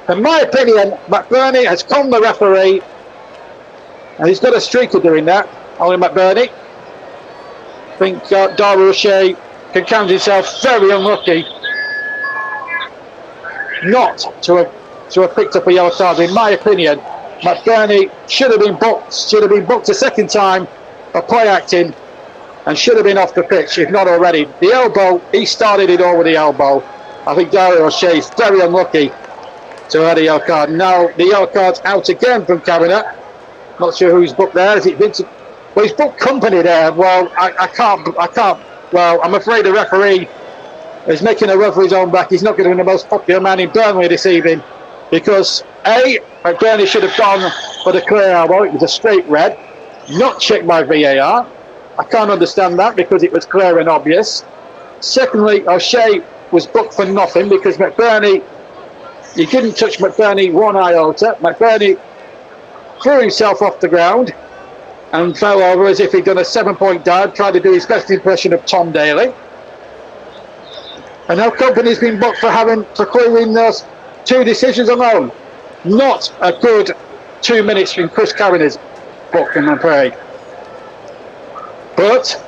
In my opinion, McBurney has conned the referee, and he's got a streak of doing that. Ollie McBurney. I think Dara O'Shea can count himself very unlucky not to have picked up a yellow card. In my opinion, McBurney should have been booked a second time for play acting, and should have been off the pitch, if not already. The elbow, he started it all with the elbow. I think Dario O'Shea is very unlucky to have had a yellow card. Now the yellow card's out again from Cabinet. Not sure who's booked there. Is it Vincent? Well, he's booked company there. Well, I can't. Well, I'm afraid the referee is making a run for his own back. He's not going to be the most popular man in Burnley this evening, because A, McBurney should have gone for the clear elbow. It was a straight red, not checked by VAR. I can't understand that, because it was clear and obvious. Secondly, O'Shea was booked for nothing, because McBurney, he didn't touch McBurney one iota. McBurney threw himself off the ground and fell over as if he'd done a 7-point dive, tried to do his best impression of Tom Daly. And now Company's been booked for clearing those two decisions alone. Not a good 2 minutes from Chris Carrin's book, I'm afraid. But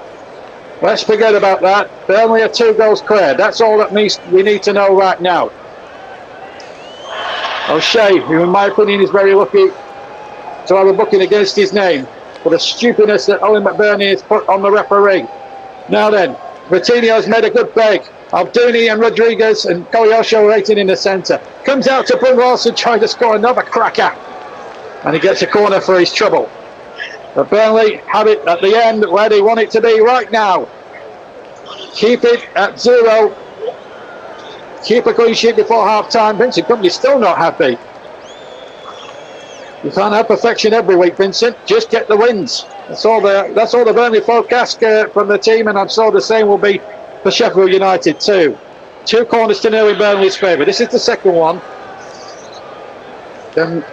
let's forget about that. Burnley are 2 goals clear. That's all that we need to know right now. O'Shea, who in my opinion is very lucky to have a booking against his name for the stupidness that Ollie McBurney has put on the referee. Now then, Vitinho's made a good break. Abduni and Rodriguez and Koyosho waiting in the centre. Comes out to Brun Larson trying to score another cracker. And he gets a corner for his trouble. But Burnley have it at the end where they want it to be right now. Keep it at 0. Keep a clean sheet before half time. Vincent Company's still not happy. You can't have perfection every week, Vincent. Just get the wins. That's all the Burnley folk ask from the team, and I'm sure the same will be for Sheffield United too. 2 corners to 0 in Burnley's favour. This is the second one. Then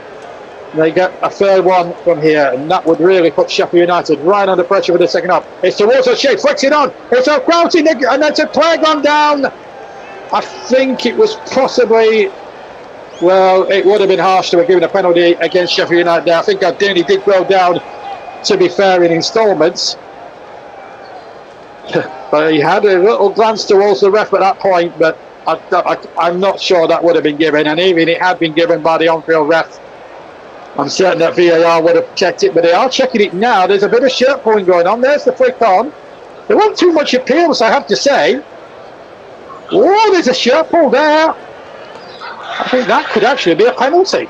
they get a third one from here, and that would really put Sheffield United right under pressure for the second half. It's towards O'Shea, flicks it on. It's a crouching, and that's a play gone down. I think it was possibly, well, it would have been harsh to have given a penalty against Sheffield United there. I think Abduni did go down, to be fair, in instalments. But he had a little glance towards the ref at that point, but I'm not sure that would have been given. And even it had been given by the on-field ref, I'm certain that VAR would have checked it, but they are checking it now. There's a bit of shirt pulling going on. There's the flick on. There weren't too much appeals, I have to say. Oh, there's a shirt pull there. I think that could actually be a penalty.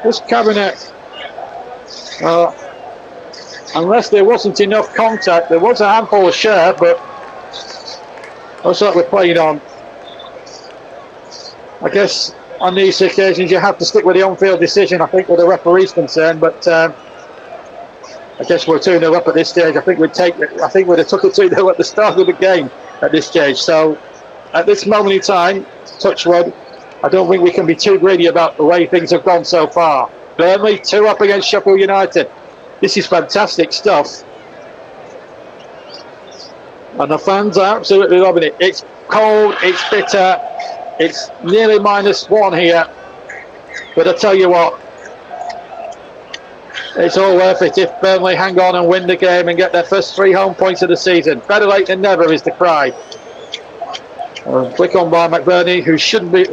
This Cabinet, unless there wasn't enough contact, there was a handful of shirt, but that's what we're playing on. I guess on these occasions you have to stick with the on-field decision, I think, where the referee's concerned, but I guess we're 2-0 up at this stage. I think we'd have took it 2-0 at the start of the game at this stage. So at this moment in time, touch wood, I don't think we can be too greedy about the way things have gone so far. Burnley 2 up against Sheffield United. This is fantastic stuff. And the fans are absolutely loving it. It's cold, it's bitter, it's nearly -1 here. But I tell you what, it's all worth it if Burnley hang on and win the game and get their first 3 home points of the season. Better late than never is the cry. Flick on by McBurney, who should be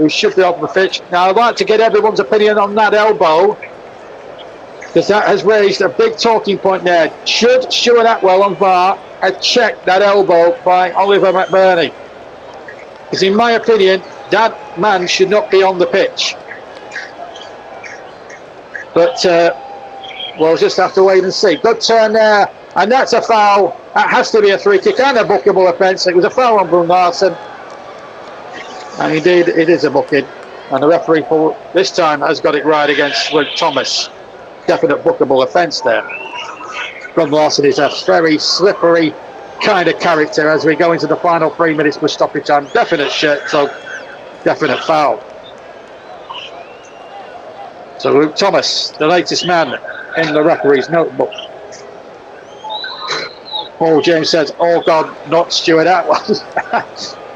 off the pitch. Now I'd like to get everyone's opinion on that elbow, because that has raised a big talking point there. Should Stuart Atwell on VAR have checked that elbow by Oliver McBurney? Because in my opinion, that man should not be on the pitch. But we'll just have to wait and see. Good turn there, and that's a foul. That has to be a free kick and a bookable offence. It was a foul on Brun Larsen. And indeed, it is a booking. And the referee for this time has got it right against Luke Thomas. Definite bookable offence there. Brun Larsen is a very slippery kind of character as we go into the final 3 minutes for stoppage time. Definite shirt, so definite foul. So Luke Thomas, the latest man in the referee's notebook. Paul James says, "Oh God, not Stuart Atwell."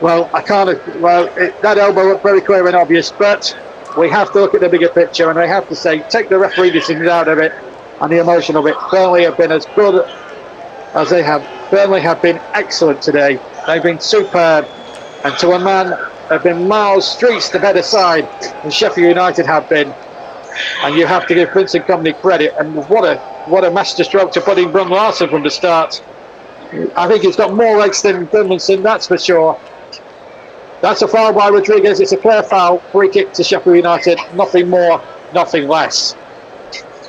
Well, I can't. Well, that elbow looked very clear and obvious, but we have to look at the bigger picture, and I have to say, take the referee decisions out of it and the emotion of it. Burnley have been as good as they have. Burnley have been excellent today. They've been superb, and to a man, have been miles streets the better side than Sheffield United have been. And you have to give Prince and company credit. And what a masterstroke to put in Brun Larsen from the start. I think he's got more legs than Gunnarsson, that's for sure. That's a foul by Rodriguez. It's a clear foul. Free kick to Sheffield United. Nothing more, nothing less.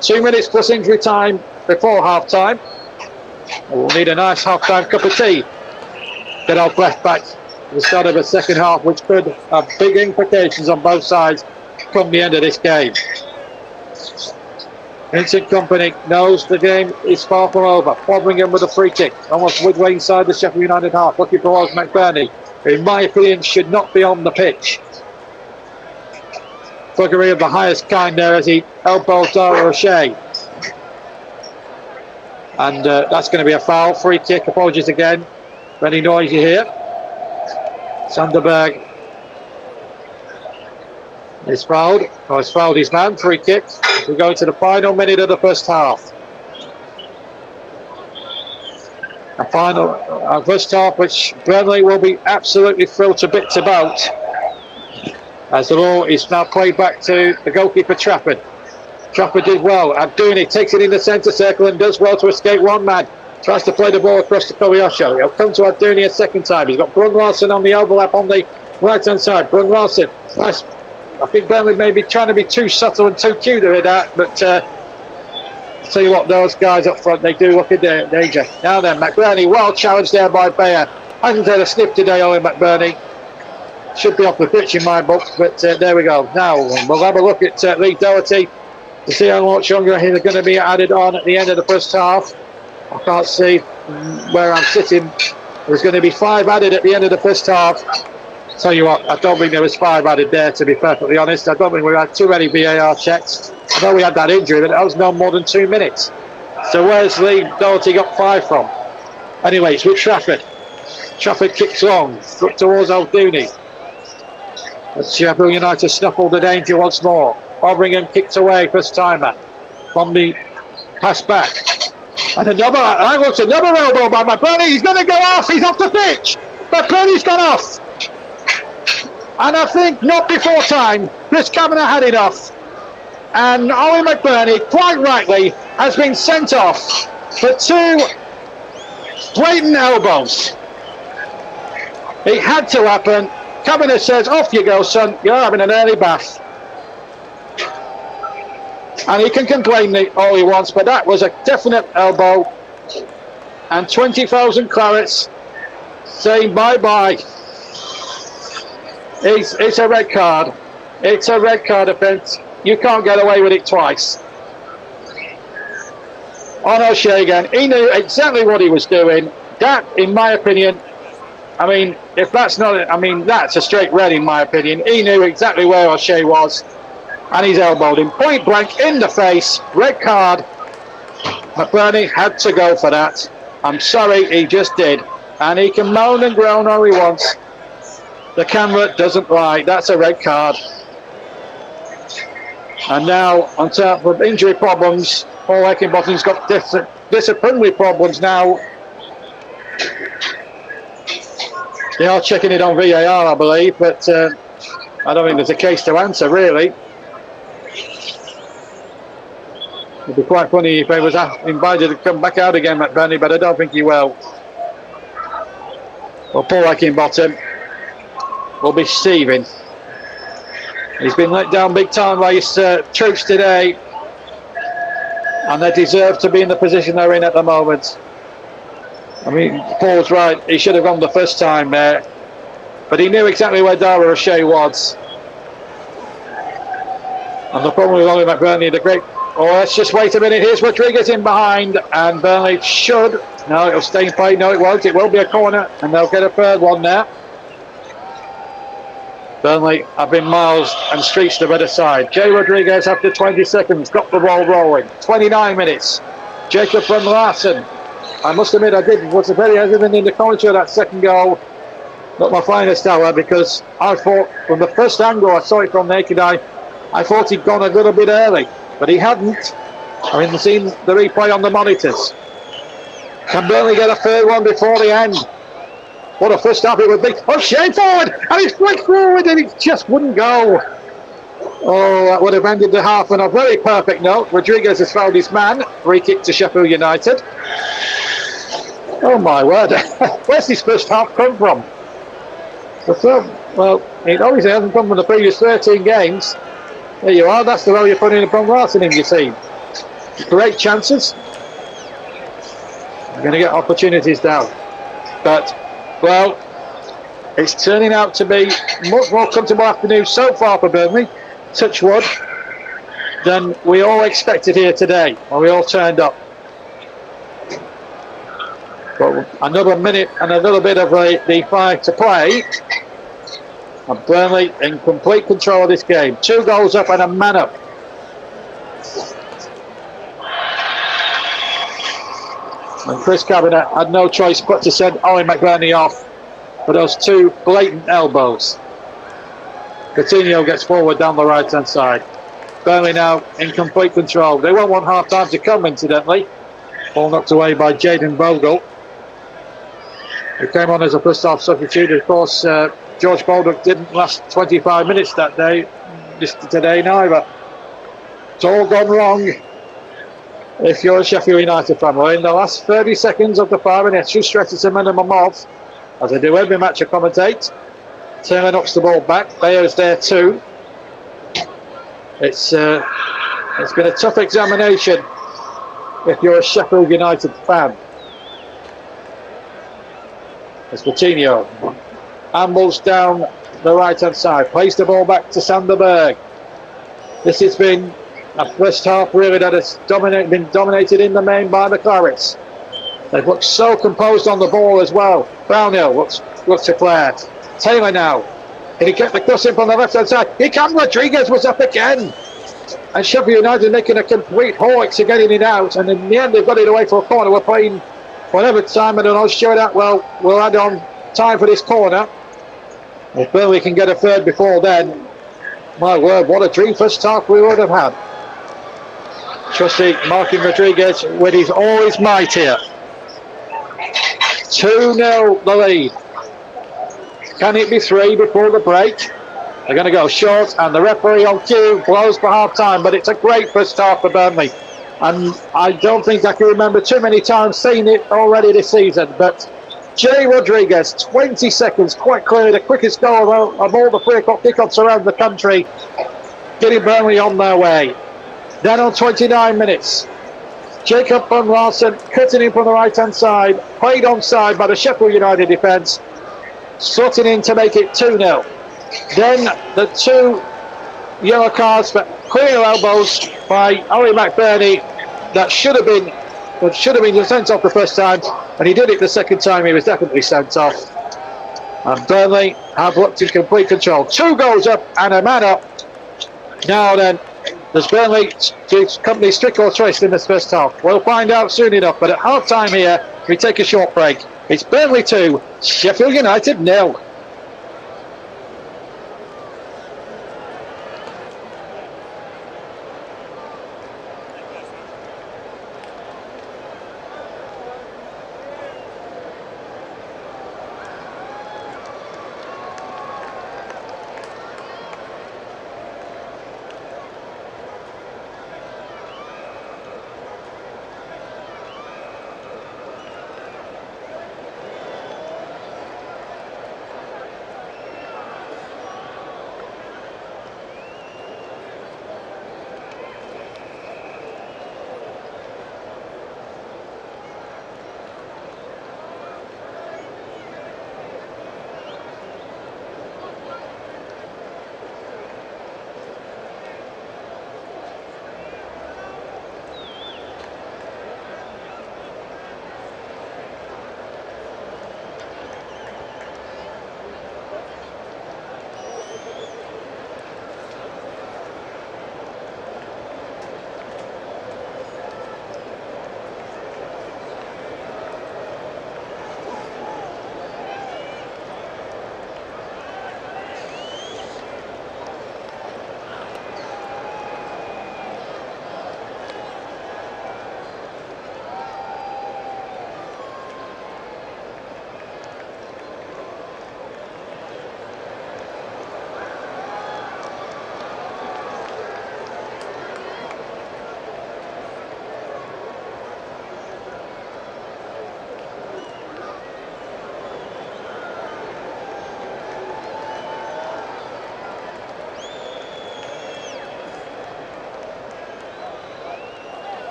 2 minutes plus injury time before half time. We'll need a nice half time cup of tea. Get our breath back at the start of the second half, which could have big implications on both sides come the end of this game. Vincent Kompany knows the game is far from over. Fotheringham with a free kick, almost midway inside the Sheffield United half, looking towards McBurney, who in my opinion should not be on the pitch. Thuggery of the highest kind there as he elbows Dara O'Shea. And that's going to be a foul. Free kick, apologies again. Very noisy here. Sanderberg is fouled. Oh, he's fouled his man. Free kick. We go into the final minute of the first half. A final first half which Burnley will be absolutely thrilled to bits about, as the ball is now played back to the goalkeeper Trafford. Trafford did well. Abdouni takes it in the centre circle and does well to escape one man. Tries to play the ball across to Kobayashi. He'll come to Abdouni a second time. He's got Brun Larsen on the overlap on the right hand side. Brun Larsen. Nice. I think Burnley may be trying to be too subtle and too cute with that, but I'll tell you what, those guys up front, they do look in danger. Now then, McBurney, well challenged there by Bayer. Hasn't had a sniff today, Owen McBurney. Should be off the pitch in my book, but there we go. Now we'll have a look at Lee Doherty to see how much longer he's going to be added on at the end of the first half. I can't see where I'm sitting. There's going to be 5 added at the end of the first half. Tell you what, I don't think there was 5 added there, to be perfectly honest. I don't think we had too many VAR checks. I know we had that injury, but that was no more than 2 minutes. So where's Lee Doherty got 5 from? Anyway, it's with Trafford. Trafford kicks long, look towards Abdouni. Sheffield United snuffled the danger once more. Fotheringham kicked away first timer from the pass back. And another elbow by McBurney. He's going to go off. He's off the pitch. McBurney's gone off. And I think not before time. Chris Kavanagh had enough. And Owen McBurney, quite rightly, has been sent off for 2 blatant elbows. It had to happen. Kavanagh says, "Off you go, son. You're having an early bath." And he can complain all he wants, but that was a definite elbow. And 20,000 clarets saying bye-bye. It's a red card. It's a red card offence. You can't get away with it twice. On O'Shea again. He knew exactly what he was doing. That, in my opinion, I mean, if that's not it, I mean, that's a straight red in my opinion. He knew exactly where O'Shea was, and he's elbowed him point blank in the face. Red card. McBurney had to go for that. I'm sorry, he just did. And he can moan and groan all he wants. The camera doesn't lie. That's a red card. And now, on top of injury problems, Paul Heckingbottom's got disciplinary problems now. They are checking it on VAR, I believe, but I don't think there's a case to answer, really. It'd be quite funny if he was invited to come back out again, McBurney, but I don't think he will. Well, Paul Heckingbottom will be Stephen. He's been let down big time by his troops today, and they deserve to be in the position they're in at the moment. I mean, Paul's right, he should have gone the first time there, but he knew exactly where Dara O'Shea was. And the problem with Ollie McBurney, the great... Oh, let's just wait a minute. Here's Rodriguez in behind, and Burnley should... No, it'll stay in play. No, it won't. It will be a corner, and they'll get a third one there. Burnley have been miles and streets to the better side. Jay Rodriguez, after 20 seconds, got the ball rolling. 29 minutes. Jacob van Larsen. I must admit, was very hesitant in the commentary of that second goal. Not my finest hour, because I thought from the first angle I saw it from naked eye, I thought he'd gone a little bit early, but he hadn't. I mean, seen the replay on the monitors. Can Burnley get a third one before the end? What a first half it would be. Oh, Shea forward, and he's flicked forward, and it just wouldn't go. Oh, that would have ended the half on a very perfect note. Rodriguez has found his man. Free kick to Sheffield United. Oh my word, where's this first half come from? Well, it obviously hasn't come from the previous 13 games. There you are, that's the way you're putting upon Larsen in your team. Great chances. You're going to get opportunities now. But, well, it's turning out to be much more comfortable afternoon so far for Burnley, touch wood, than we all expected here today, when we all turned up. But another minute and a little bit of the five to play, and Burnley in complete control of this game. 2 goals up and a man up. And Chris Cabinet had no choice but to send Owen McBurney off for those 2 blatant elbows. Coutinho gets forward down the right hand side. Burnley now in complete control. They won't want half time to come, incidentally. Ball knocked away by Jaden Bogle, who came on as a first half substitute. Of course, George Baldock didn't last 25 minutes that day, just today neither. It's all gone wrong if you're a Sheffield United fan. Well, in the last 30 seconds of the 5 minutes, you stretch it a minimum of, as I do every match I commentate. Taylor knocks the ball back. Bayer's there too. It's been a tough examination if you're a Sheffield United fan. As Coutinho ambles down the right hand side, plays the ball back to Sanderberg. This has been a first half really that has been dominated in the main by the Clarets. They've looked so composed on the ball as well. Brownhill looks to play it. Taylor now. Can he get the cross in from the left hand side? He can. Rodriguez was up again. And Sheffield United making a complete hoax of getting it out. And in the end, they've got it away for a corner. We're playing whatever time. I don't know. Stuart Atwell will add on time for this corner. If Burnley can get a third before then, my word, what a dream first half we would have had. Trusty Martin Rodriguez with all his might here. 2-0 the lead. Can it be 3 before the break? They're going to go short, and the referee on cue blows for half time. But it's a great first half for Burnley, and I don't think I can remember too many times seeing it already this season. But Jay Rodriguez, 20 seconds, quite clearly the quickest goal of all the 3 o'clock kickoffs around the country, getting Burnley on their way. Then on 29 minutes, Jacob van Larsen cutting in from the right hand side, played onside by the Sheffield United defence, slotting in to make it 2-0. Then the 2 yellow cards for clear elbows by Ollie McBurney that should have been sent off the first time, and he did it the second time. He was definitely sent off. And Burnley have looked in complete control. 2 goals up and a man up. Now then, does Burnley do company strict or twist in this first half? We'll find out soon enough. But at half time here, we take a short break. It's Burnley 2, Sheffield United 0.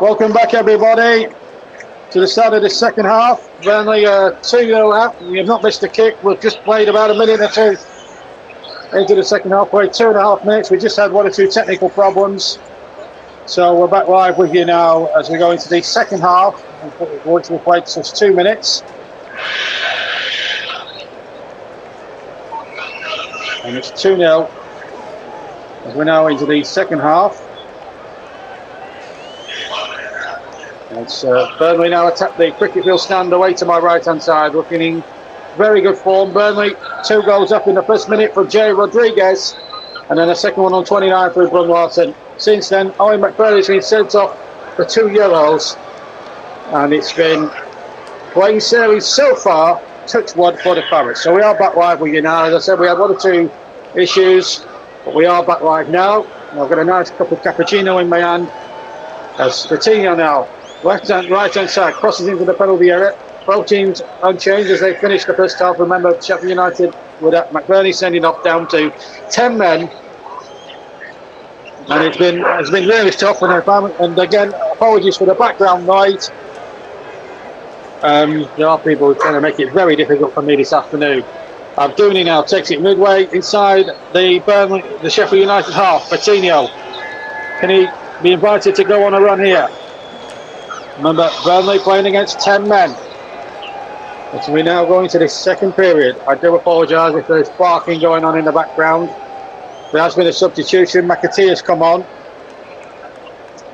Welcome back, everybody, to the start of the second half. Burnley 2-0 up. We have not missed a kick. We've just played about a minute or two into the second half. Played 2.5 minutes. We just had 1 or 2 technical problems. So we're back live with you now as we go into the second half, which will play just 2 minutes. And it's 2-0 as we're now into the second half. It's Burnley now attack the cricket field stand away to my right hand side, looking in very good form. Burnley 2 goals up in the first minute from Jay Rodriguez, and then a second one on 29 for Brun Larson. Since then, Owen McBurney's been sent off for 2 yellows, and it's been plain sailing so far. Touch wood for the Parrots. So we are back live with you now. As I said, we had 1 or 2 issues, but we are back live now. I've got a nice cup of cappuccino in my hand. As Coutinho now, right hand side, crosses into the penalty area. Both teams unchanged as they finish the first half. Remember, Sheffield United with McBurney sending off down to 10 men. And it's been really tough. And again, apologies for the background noise. There are people who are trying to make it very difficult for me this afternoon. Abdouni now takes it midway inside the Sheffield United half. Coutinho, can he be invited to go on a run here? Remember, Burnley playing against 10 men. As we now go into this second period, I do apologise if there's barking going on in the background. There has been a substitution. McAtee has come on.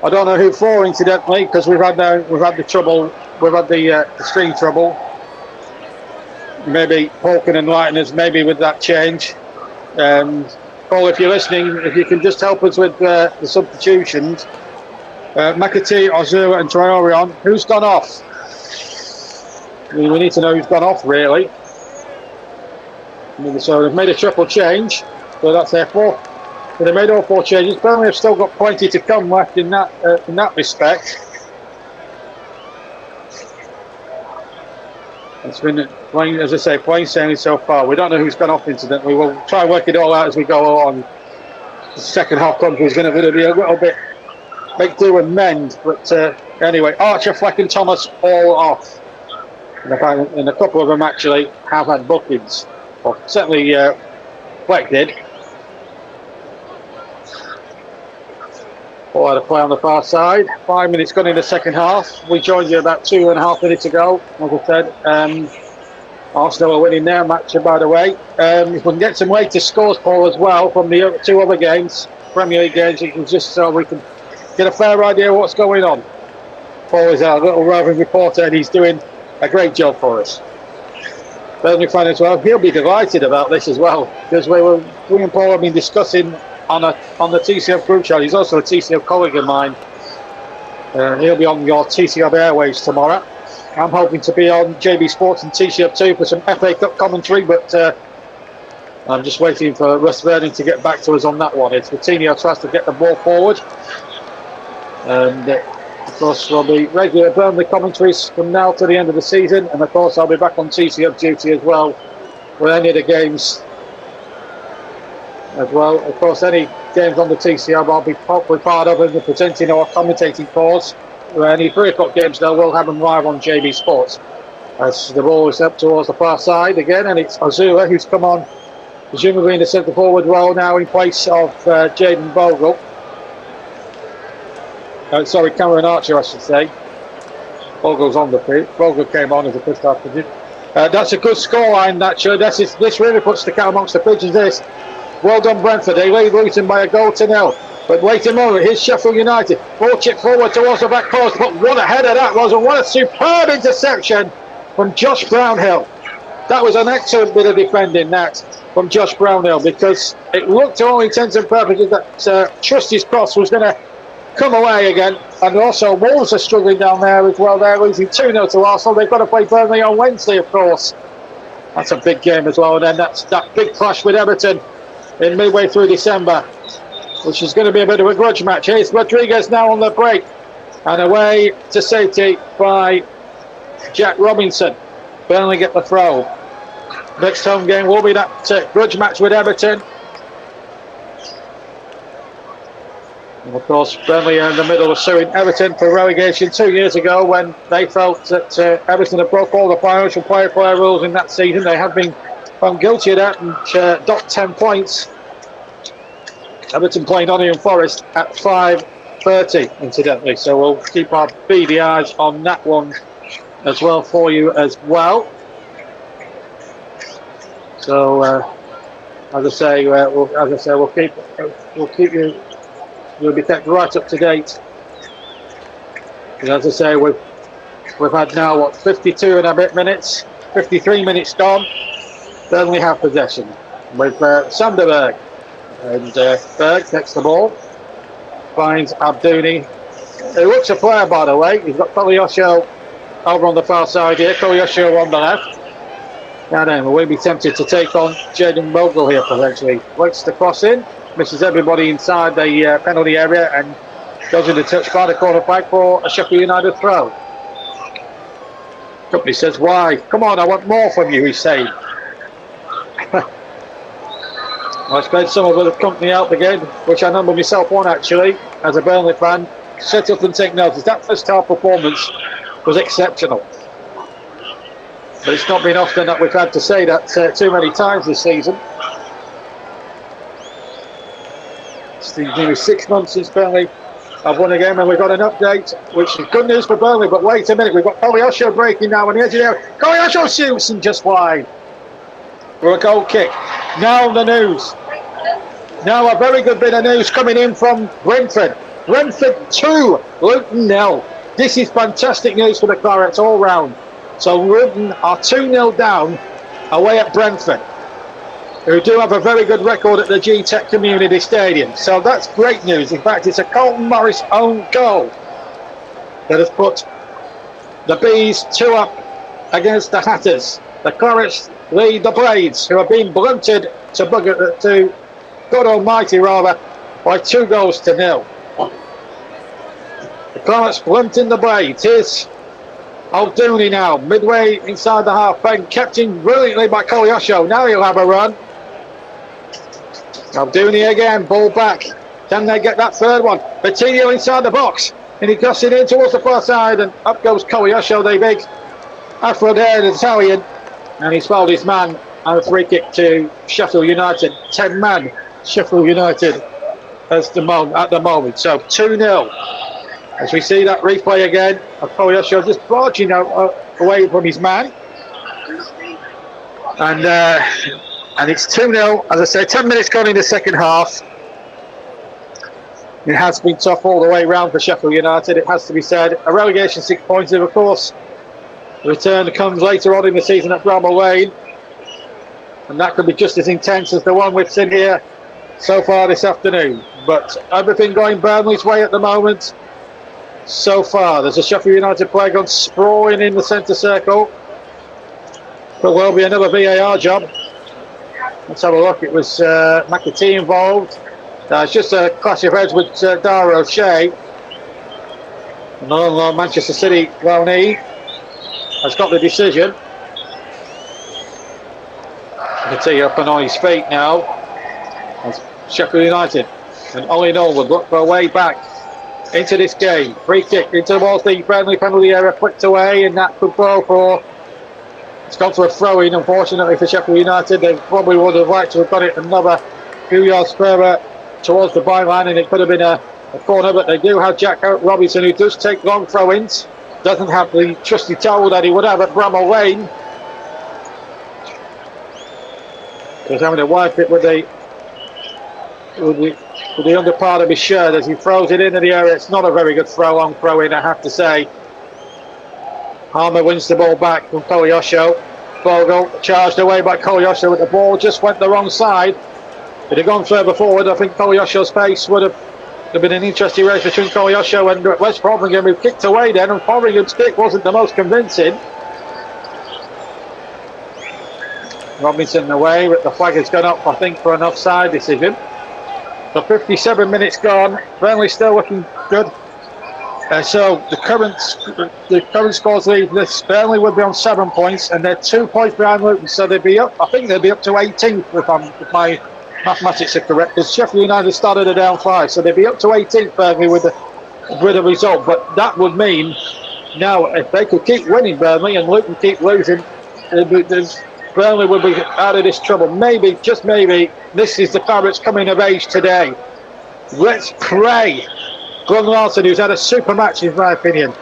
I don't know who for, incidentally, because we've had the trouble. We've had the screen trouble. Maybe Paul can enlighten us. Maybe with that change. Paul, if you're listening, if you can just help us with the substitutions. McAtee, Ozura and Traore on. Who's gone off? We need to know who's gone off, really. So they've made a triple change. So that's their 4. So they made all 4 changes. Burnley have still got plenty to come left in that respect. It's been playing, as I say, plain sailing so far. We don't know who's gone off, incidentally. We'll try and work it all out as we go along. The second half comes is going to be a little bit make do and mend. But anyway, Archer, Fleck and Thomas all off. And a couple of them actually have had bookings. Well, certainly Fleck did. All had a play on the far side. 5 minutes gone in the second half. We joined you about 2.5 minutes ago. As I said, Arsenal are winning their match, by the way. If we can get some latest scores, Paul, as well, from the 2 other games, Premier League games, it was just so we can get a fair idea of what's going on. Paul is our little roving reporter, and he's doing a great job for us. Burnley fan as well. He'll be delighted about this as well, because we and Paul have been discussing on the TCF group chat. He's also a TCF colleague of mine. He'll be on your TCF airwaves tomorrow. I'm hoping to be on JB Sports and TCF 2 for some FA Cup commentary, but I'm just waiting for Russ Verding to get back to us on that one. It's Coutinho tries to get the ball forward. And of course, there'll be regular Burnley commentaries from now to the end of the season. And of course, I'll be back on TCF duty as well for any of the games as well. Of course, any games on the TCF I'll be probably part of and presenting or commentating for. Any 3 o'clock games though, we'll have them live on JB Sports. As the ball is up towards the far side again, and it's Ozura who's come on, presumably in the centre forward role now in place of Jaden Bogle. Sorry, Cameron Archer, I should say. Bogle's on the pitch. Bogle came on as a first half position. That's a good scoreline, actually. This really puts the cat amongst the pigeons, this. Well done, Brentford. They lead Luton by a goal to 0. But wait a moment, here's Sheffield United. Ball chipped forward towards the back post. But what a header that was, and what a superb interception from Josh Brownhill. That was an excellent bit of defending, that, from Josh Brownhill, because it looked to all intents and purposes that Trusty's cross was going to come away again. And also, Wolves are struggling down there as well. They're losing 2-0 to Arsenal. They've got to play Burnley on Wednesday, of course. That's a big game as well. And then that's that big clash with Everton in midway through December, which is going to be a bit of a grudge match. Here's Rodriguez now on the break, and away to safety by Jack Robinson. Burnley get the throw. Next home game will be that grudge match with Everton. And of course, Burnley are in the middle of suing Everton for relegation 2 years ago when they felt that Everton had broke all the financial player rules in that season. They have been found guilty of that and docked 10 points. Everton playing Nottingham Forest at 5:30, incidentally. So we'll keep our beady eyes on that one as well for you as well. So, as I say, we'll keep you. You'll be kept right up to date. And as I say, we've had now 52 and a bit minutes, 53 minutes gone. Burnley have possession with Sanderberg, and Berg takes the ball, finds Abdouni, who looks a player by the way. He's got Kolyosho over on the far side here, Kolyosho on the left. Now then, we'll be tempted to take on Jaden Bogle here potentially. Waits the cross in, misses everybody inside the penalty area, and goes into touch by the corner flag for a Sheffield United throw. Company says, "Why? Come on, I want more from you," he's saying. I spread some of the company out again, which I number myself on actually, as a Burnley fan. Sit up and take notice. That first half performance was exceptional. But it's not been often that we've had to say that too many times this season. It's nearly 6 months since Burnley have won a game, and we've got an update, which is good news for Burnley. But wait a minute, we've got Kolyosho breaking now on the edge of the area. Kolyosho shoots and just wide for a goal kick. Now the news. Now a very good bit of news coming in from Brentford. Brentford 2, Luton 0. This is fantastic news for the Clarets all round. So Luton are 2-0 down away at Brentford, who do have a very good record at the G-Tech Community Stadium. So that's great news. In fact, it's a Colton Morris own goal that has put the Bees 2 up against the Hatters. The Clarets lead the Blades, who have been blunted to God almighty rather, by 2-0. The Clarets blunting the Blades. Here's Abdouni now, midway inside the half bank, kept in brilliantly by Kolyosho. Now he'll have a run. Abdouni again, ball back. Can they get that third one? Bertillo inside the box, and he cuts it in towards the far side, and up goes Kolyosho, the big Afro-haired Italian, and he's fouled his man, and a free kick to Sheffield United. 10-man Sheffield United at the moment. So 2-0. As we see that replay again of Kolyosho just barging out away from his man. And it's 2-0. As I say, 10 minutes gone in the second half. It has been tough all the way round for Sheffield United, it has to be said. A relegation 6 points, of course. The return comes later on in the season at Bramall Lane. And that could be just as intense as the one we've seen here so far this afternoon. But everything going Burnley's way at the moment. So far, there's a Sheffield United player gone sprawling in the centre circle. Could well be another VAR job. Let's have a look. It was McAtee involved. It's just a clash of heads with Dara O'Shea. Another Manchester City loanee has got the decision. McAtee up and on his feet now. As Sheffield United and Ollie Norwood look for a way back into this game. Free kick into towards the Burnley penalty area, flicked away, and that could go for. It's gone for a throw-in, unfortunately for Sheffield United. They probably would have liked to have got it another few yards further towards the byline, and it could have been a corner. But they do have Jack Robinson, who does take long throw-ins. Doesn't have the trusty towel that he would have at Bramall Lane. He's having to wipe it with the under part of his shirt as he throws it into the area. It's not a very good throw-in, I have to say. Harmer wins the ball back from Kolyosho. Bogle charged away by Kolyosho, but the ball just went the wrong side. If it had gone further forward, I think Kolyosho's pace would have been an interesting race between Kolyosho and West Foderingham, who kicked away then, and Fotheringham's kick wasn't the most convincing. Robinson away, but the flag has gone up, I think, for an offside decision. So 57 minutes gone. Burnley still looking good. So the current scores lead this. Burnley would be on 7 points, and they're 2 points behind Luton. So they'd be up. I think they'd be up to 18th if my mathematics are correct, because Sheffield United started a down 5, so they'd be up to 18th Burnley with a result. But that would mean now if they could keep winning Burnley and Luton keep losing, Burnley would be out of this trouble. Maybe, just maybe, this is the Pirates coming of age today. Let's pray. Glenn Larson, who's had a super match in my opinion.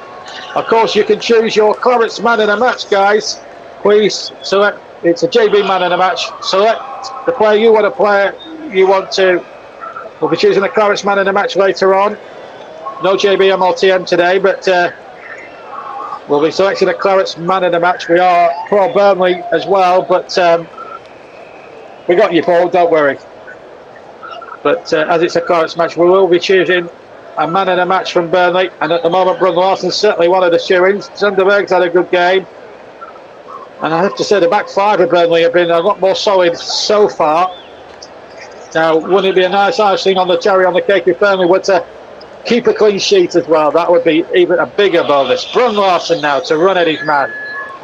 Of course, you can choose your Clarets man of the match, guys. Please select. It's a JB man of the match. Select the player you want to play. You want to. We'll be choosing the Clarets man of the match later on. No JB MLTM today, but we'll be selecting a Clarets man of the match. We are pro Burnley as well, but we got you, Paul. Don't worry. But as it's a Clarets match, we will be choosing a man of the match from Burnley, and at the moment Brun Larson's certainly one of the shoo-ins. Sunderberg's had a good game, and I have to say the back 5 of Burnley have been a lot more solid so far. Now, wouldn't it be a nice icing on the cherry on the cake if Burnley were to keep a clean sheet as well? That would be even a bigger bonus. Brun Larson now to run at his man.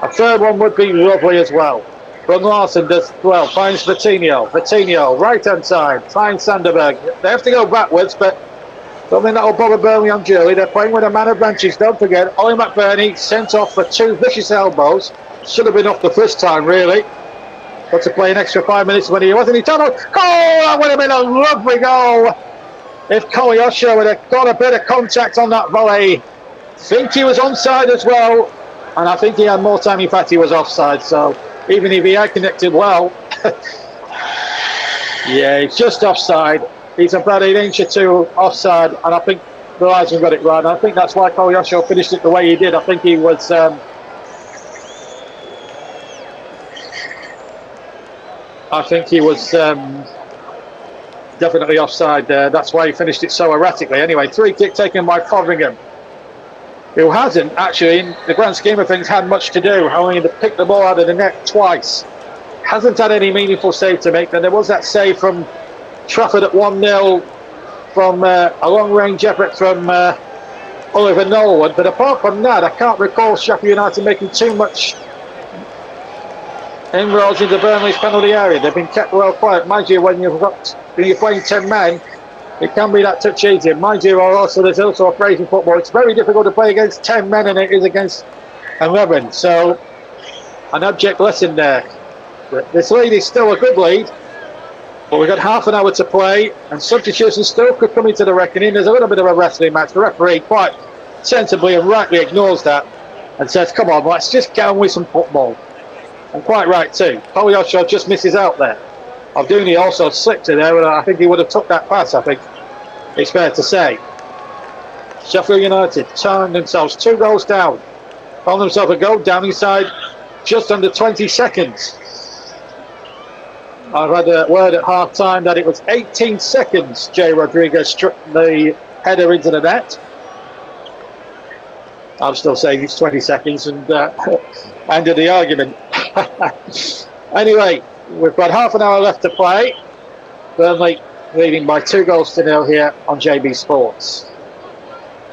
A third one would be lovely as well. Brun Larson does well, finds Vitinho, right hand side, finds Sunderberg. They have to go backwards, but don't think that'll bother Burnley on Julie. They're playing with a man of branches. Don't forget, Ollie McBurney sent off for 2 vicious elbows. Should have been off the first time, really. But to play an extra 5 minutes when he wasn't. He told us, that would have been a lovely goal if Kolyosho would have got a bit of contact on that volley. Think he was onside as well, and I think he had more time. In fact, he was offside. So even if he had connected well, yeah, he's just offside. He's about an inch or 2 offside, and I think the linesman got it right. And I think that's why Kolyosho finished it the way he did. I think he was definitely offside there. That's why he finished it so erratically. Anyway, 3 kick taken by Fotheringham, who hasn't actually, in the grand scheme of things, had much to do. Only to pick the ball out of the net twice. Hasn't had any meaningful save to make. Then there was that save from Trafford at 1-0 from a long-range effort from Oliver Norwood. But apart from that, I can't recall Sheffield United making too much inroads into Burnley's penalty area. They've been kept well quiet. Mind you, when you're playing 10 men, it can be that touch easier. Mind you, there's also a phrase in football. It's very difficult to play against 10 men than it is against 11. So, an abject lesson there. But this lead is still a good lead. But we've got half an hour to play, and substitutions still could come into the reckoning. There's a little bit of a wrestling match. The referee quite sensibly and rightly ignores that and says, come on, let's just get on with some football. And quite right too. Kolyosho just misses out there. Avduni also slipped in there, and I think he would have took that pass, I think it's fair to say. Sheffield United turned themselves 2 goals down. Found themselves a goal down inside just under 20 seconds. I've had a word at half time that it was 18 seconds Jay Rodriguez struck the header into the net. I'm still saying it's 20 seconds and ended the argument. Anyway, we've got half an hour left to play. Burnley leading by 2-0 here on JB Sports.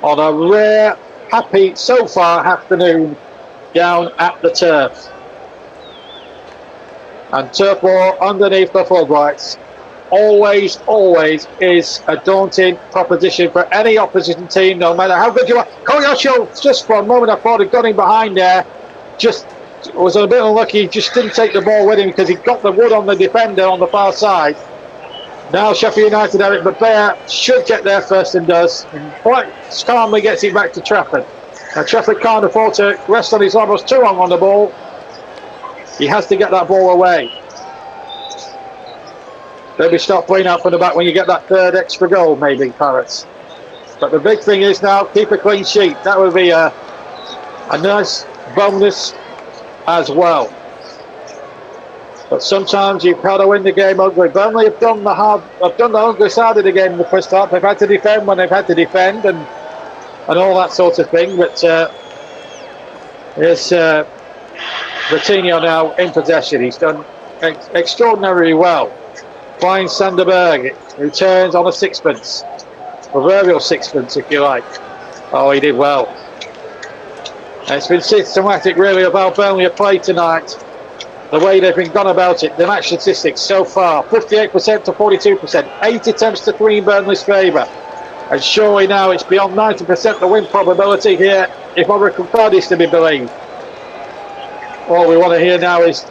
On a rare, happy so far afternoon down at the turf. And turf war underneath the floodlights always is a daunting proposition for any opposition team, no matter how good you are. Kolyosho, just for a moment I thought he'd got him behind there, just was a bit unlucky, just didn't take the ball with him because he got the wood on the defender on the far side. Now Sheffield United have it, but Bear should get there first and does, and quite calmly gets it back to Trafford. Now Trafford can't afford to rest on his laurels too long on the ball. He has to get that ball away. Maybe stop playing out from the back when you get that third extra goal, maybe, Pirates. But the big thing is now, keep a clean sheet. That would be a nice bonus as well. But sometimes you've got to win the game ugly. Burnley have done the ugly side of the game in the first half. They've had to defend when they've had to defend and all that sort of thing. But here's Vitinho now in possession. He's done extraordinarily well. Finds Sunderberg, who turns on a sixpence. Proverbial sixpence, if you like. Oh, he did well. And it's been systematic, really, of how Burnley have played tonight. the way they've been gone about it, the match statistics so far, 58% to 42%, 8 attempts to 3 in Burnley's favour. And surely now it's beyond 90% the win probability here, if Oracle Card is to be believed. All we want to hear now is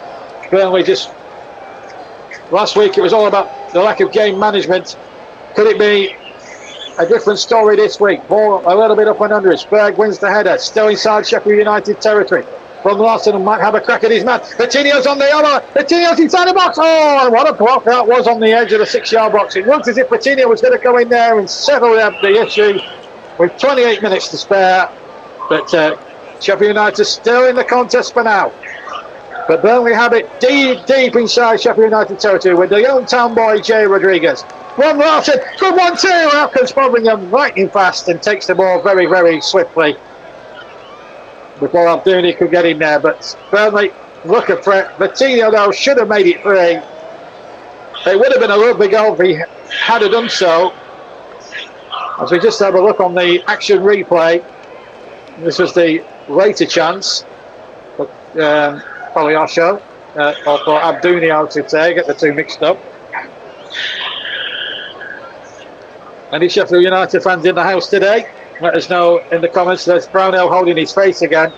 Burnley just... Last week it was all about the lack of game management. Could it be a different story this week? Ball a little bit up and under it. Berg wins the header, still inside Sheffield United territory. From Larson might have a crack at his man. Coutinho's on the other. Coutinho's inside the box. Oh, what a block that was on the edge of the 6-yard box. It looked as if Coutinho was going to go in there and settle up the issue with 28 minutes to spare. But Sheffield United still in the contest for now. But Burnley have it deep inside Sheffield United territory with the young town boy Jay Rodriguez. From Larson, good one too. Out comes Fotheringham lightning fast and takes the ball very, very swiftly before Abdouni could get in there. But Burnley look at threat. Coutinho though should have made it 3. It would have been a lovely goal if he had done so. As we just have a look on the action replay, this was the later chance. But Poliasho, or for Abdouni, I should say, get the two mixed up. Any Sheffield United fans in the house today? Let us know in the comments. There's Brownell holding his face again.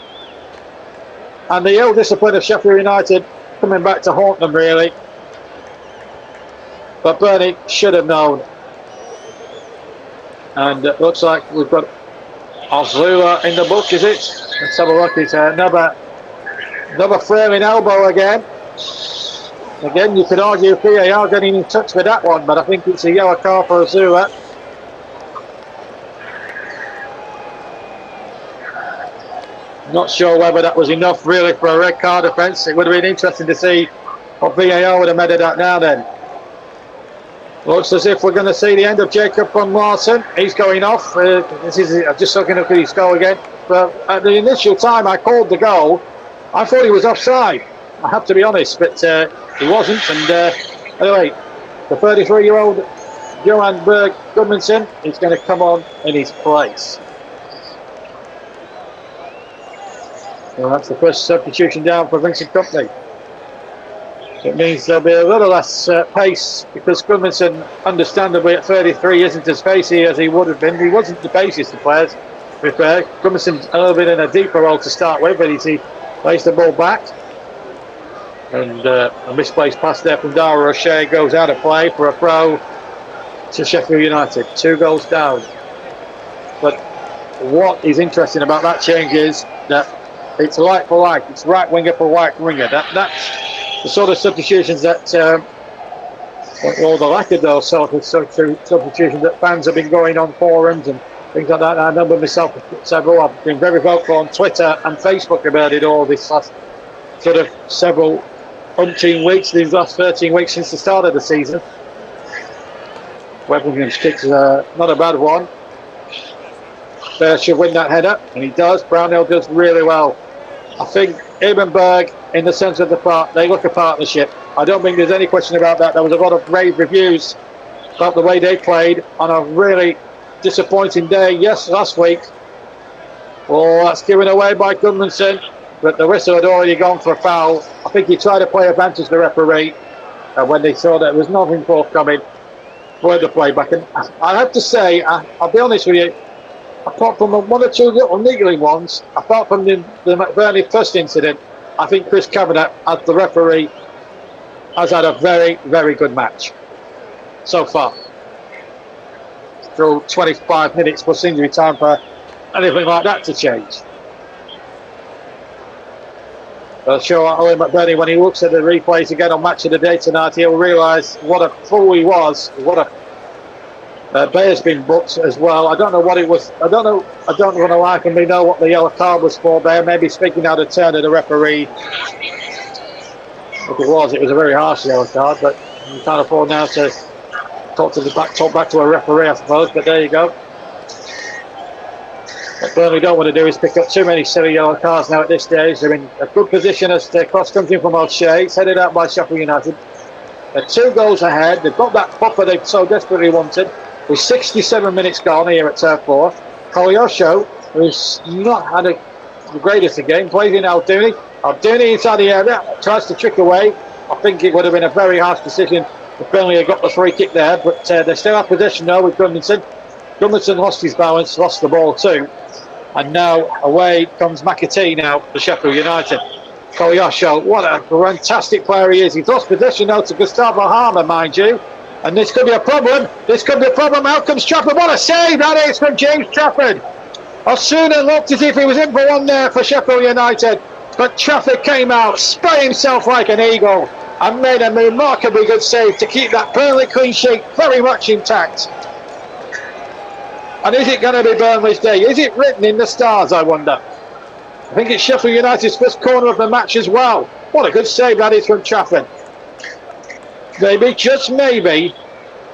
And the ill discipline of Sheffield United coming back to haunt them, really. But Burnley should have known. And it looks like we've got Ozula in the book, is it? Let's have a look. It's another frailing elbow again. Again, you could argue VAR getting in touch with that one, but I think it's a yellow card for Ozula. Not sure whether that was enough really for a red card offence. It would have been interesting to see what VAR would have made of that now then. Looks as if we're going to see the end of Jacob von Larsen. He's going off. I'm just looking at his goal again. But at the initial time I called the goal, I thought he was offside. I have to be honest, but he wasn't. And anyway, the 33-year-old Johan Berg Gudmundsson is going to come on in his place. Well, that's the first substitution down for Vincent Kompany. So it means there'll be a little less pace, because Gudmundsson, understandably at 33, isn't as pacey as he would have been. He wasn't the paciest of players, to be fair. Gudmundsson's a little bit in a deeper role to start with, but he plays the ball back. And a misplaced pass there from Dara O'Shea goes out of play for a throw to Sheffield United. 2 goals down. But what is interesting about that change is that it's like for like. It's right winger for right winger. That's the sort of substitutions that, or the lack of those sort of substitutions that fans have been going on forums and things like that. I remember myself several. I've been very vocal on Twitter and Facebook about it all this last sort of several umpteen weeks, these last 13 weeks since the start of the season. Webbingham's kick's not a bad one. Bear should win that header, and he does. Brownell does really well. I think Ebenberg, in the sense of the part, they look a partnership. I don't think there's any question about that. There was a lot of rave reviews about the way they played on a really disappointing day. Yes, last week. Oh, that's given away by Gudmundsson, but the whistle had already gone for a foul. I think he tried to play advantage to the referee when they saw that there was nothing forthcoming for the play back. And I have to say, I'll be honest with you, apart from one or two little niggling ones, apart from the McBurney first incident, I think Chris Kavanagh, as the referee, has had a very, very good match so far. Through 25 minutes plus injury time for anything like that to change. I'm sure Owen McBurney, when he looks at the replays again on Match of the Day tonight, he'll realise what a fool he was. What a Bayer's been booked as well. I don't know what it was. I don't want to lie and me know what the yellow card was for. Bayer maybe speaking out of turn of the referee. If it was a very harsh yellow card, but you can't afford now to talk back to a referee, I suppose. But there you go. What Burnley don't want to do is pick up too many silly yellow cards now at this stage. They're in a good position as the cross comes in from O'Shea. It's headed out by Sheffield United. They're 2 goals ahead. They've got that buffer they so desperately wanted. With 67 minutes gone here at Turf Moor, Kolyosho, who's not had a the greatest again, plays in Al-Dooney. Al-Dooney inside the area, tries to trick away. I think it would have been a very harsh decision if Burnley had got the free kick there, but they still have possession now with Gudmundsson. Gudmundsson lost his balance, lost the ball too. And now away comes McAtee now for Sheffield United. Kolyasho, what a fantastic player he is. He's lost possession now to Gustavo Harmer, mind you. And this could be a problem. This could be a problem. Out comes Trafford. What a save that is from James Trafford. Osuna looked as if he was in for one there for Sheffield United. But Trafford came out, sprayed himself like an eagle, and made a remarkably good save to keep that Burnley clean sheet very much intact. And is it going to be Burnley's day? Is it written in the stars, I wonder? I think it's Sheffield United's first corner of the match as well. What a good save that is from Trafford. Maybe, just maybe,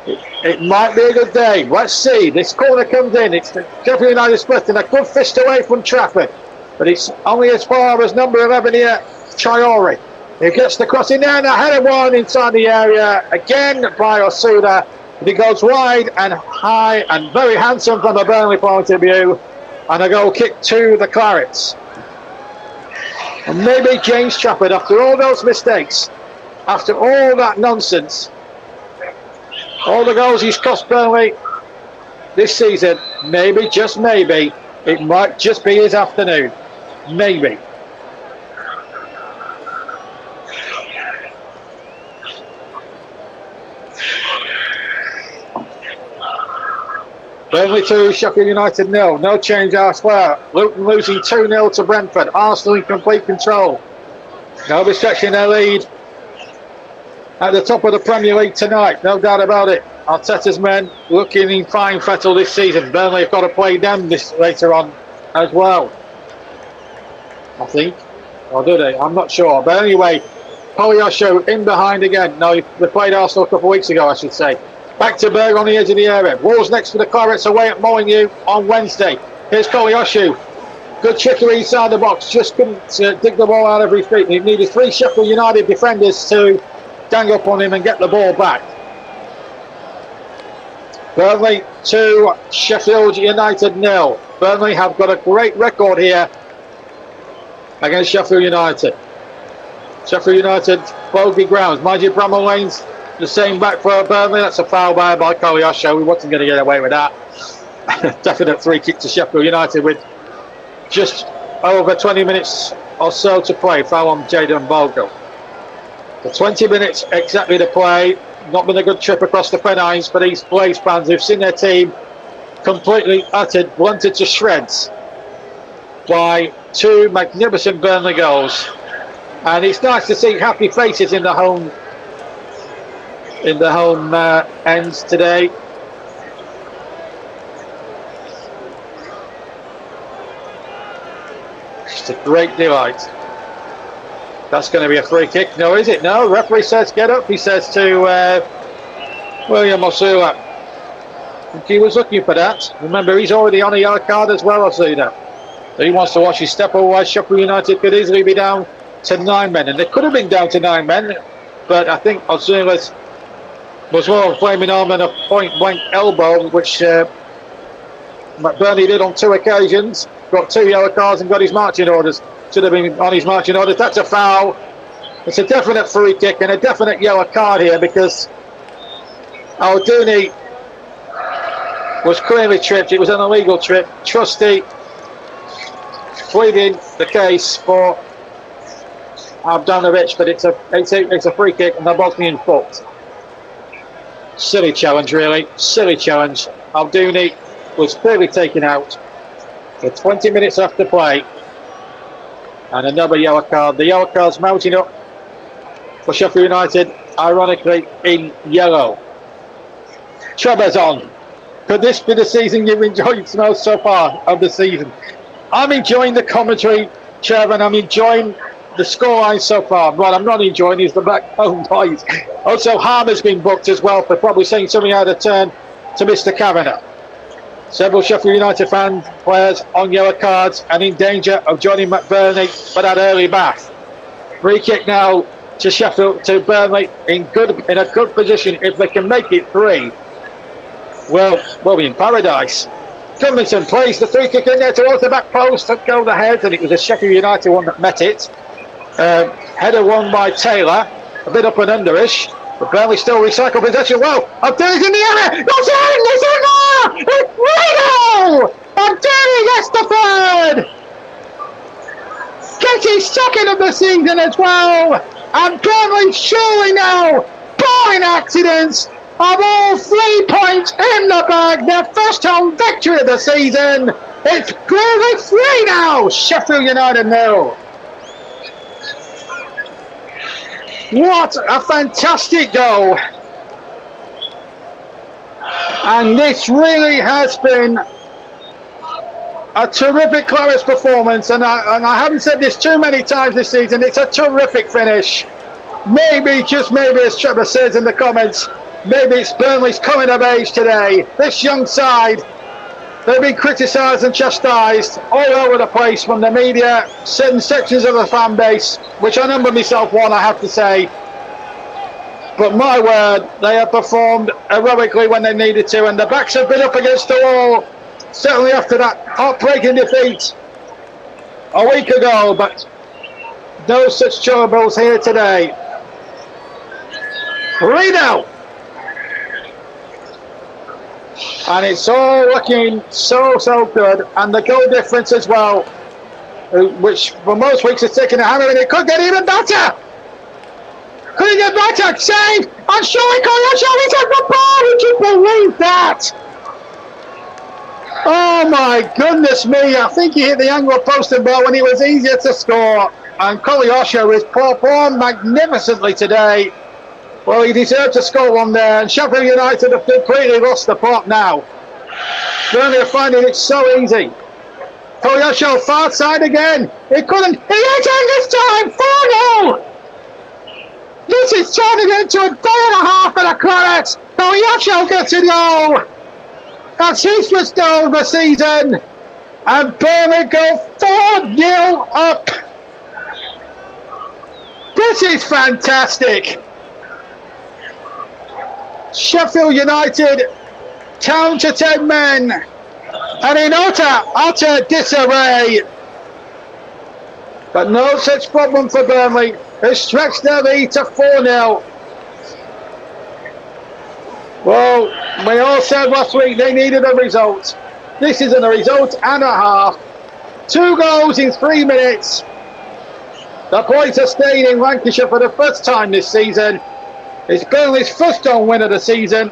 it might be a good day. Let's see. This corner comes in. It's Sheffield United split and a good fist away from Trafford. But it's only as far as number 11 here, Traore. He gets the cross in there and a headed one inside the area. Again by Osuna. But he goes wide and high and very handsome from a Burnley point of view. And a goal kick to the Clarets. And maybe James Trafford, after all those mistakes, after all that nonsense, all the goals he's cost Burnley this season, maybe, just maybe, it might just be his afternoon. Maybe. Burnley 2, Sheffield United 0. No change elsewhere. Luton losing 2-0 to Brentford. Arsenal in complete control. They'll be stretching their lead at the top of the Premier League tonight, no doubt about it. Arteta's men looking in fine fettle this season. Burnley have got to play them this later on as well, I think. Or do they? I'm not sure. But anyway, Kolyasho in behind again. No, they played Arsenal a couple of weeks ago, I should say. Back to Berg on the edge of the area. Wolves next for the Clarets away at Molineux on Wednesday. Here's Kolyasho. Good trickery inside the box. Just couldn't dig the ball out of his feet. He needed 3 Sheffield United defenders to gang up on him and get the ball back. Burnley 2, Sheffield United 0. Burnley have got a great record here against Sheffield United. Sheffield United, bogey grounds. Mind you, Bramall Lane's the same back for Burnley. That's a foul by Kolyasho. We wasn't going to get away with that. Definite free kick to Sheffield United with just over 20 minutes or so to play. Foul on Jadon Bogle. The 20 minutes exactly to play. Not been a good trip across the Pennines for these Blaze fans who've seen their team completely uttered, blunted to shreds by 2 magnificent Burnley goals. And it's nice to see happy faces in the home ends today. It's a great delight. That's going to be a free kick. No, is it? No. Referee says get up. He says to William Osuna. I think he was looking for that. Remember, he's already on a yellow card as well, Osuna. So he wants to watch his step. Otherwise, Sheffield United could easily be down to 9 men. And they could have been down to 9 men. But I think Osuna was well flaming arm and a point-blank elbow, which McBurney did on 2 occasions. Got 2 yellow cards and got his marching orders. Should have been on his marching orders. That's a foul. It's a definite free kick and a definite yellow card here because Al-Dooney was clearly tripped. It was an illegal trip. Trusty pleading the case for Abdanovic, but it's a free kick and they're both being fucked. Silly challenge, really. Silly challenge. Al-Dooney was clearly taken out. So 20 minutes after play. And another yellow card. The yellow card's mounting up for Sheffield United, ironically in yellow. Trebizond. Could this be the season you've enjoyed most so far of the season? I'm enjoying the commentary, Trevor, and I'm enjoying the scoreline so far. What I'm not enjoying is the back home noise. Also, Harmer's been booked as well for probably saying something out of turn to Mr. Kavanagh. Several Sheffield United players on yellow cards and in danger of joining McBurney for that early bath. Free kick now to Sheffield, to Burnley in a good position. If they can make it 3, well, we'll be in paradise. Gudmundsson plays the free kick in there towards the back post to go the head, and it was a Sheffield United one that met it. Header won by Taylor, a bit up and underish, but Burnley still recycle possession well. Abdulli's in the area, it's in there! It's Reno! Abdulli gets the third! Gets his second of the season as well, and Burnley surely now, barring accidents, of all 3 points in the bag, their first home victory of the season. It's Burnley 3 now, Sheffield United 0. What a fantastic goal. And this really has been a terrific Clarets performance, and I haven't said this too many times this season, it's a terrific finish. Maybe, just maybe, as Trevor says in the comments, maybe it's Burnley's coming of age today. This young side, they've been criticised and chastised all over the place from the media, certain sections of the fan base, which I number myself one, I have to say. But my word, they have performed heroically when they needed to, and the backs have been up against the wall, certainly after that heartbreaking defeat a week ago, but no such troubles here today. Reno! And it's all looking so good, and the goal difference as well, which for most weeks has taken a hammer, and it could get even better. Could it get better? Save! And showing Koyacho, he's at the ball! Would you believe that? Oh my goodness me, I think he hit the angle post and bar when he was easier to score. And Koyacho has performed magnificently today. Well, he deserved to score one there, and Sheffield United have completely lost the plot now. Burnley are finding it so easy. Koyacho far side again. He couldn't. He hit it this time. 4-0. This is turning into a day and a half for the Clarets. Koyacho gets a goal. That's his first goal of the season. And Burnley go 4-0 up. This is fantastic. Sheffield United down to 10 men and in utter disarray. But no such problem for Burnley, who stretched their lead to 4-0. Well, we all said last week they needed a result. This isn't a result and a half. 2 goals in 3 minutes. The boys are staying in Lancashire for the first time this season. It's Burnley's first home win of the season.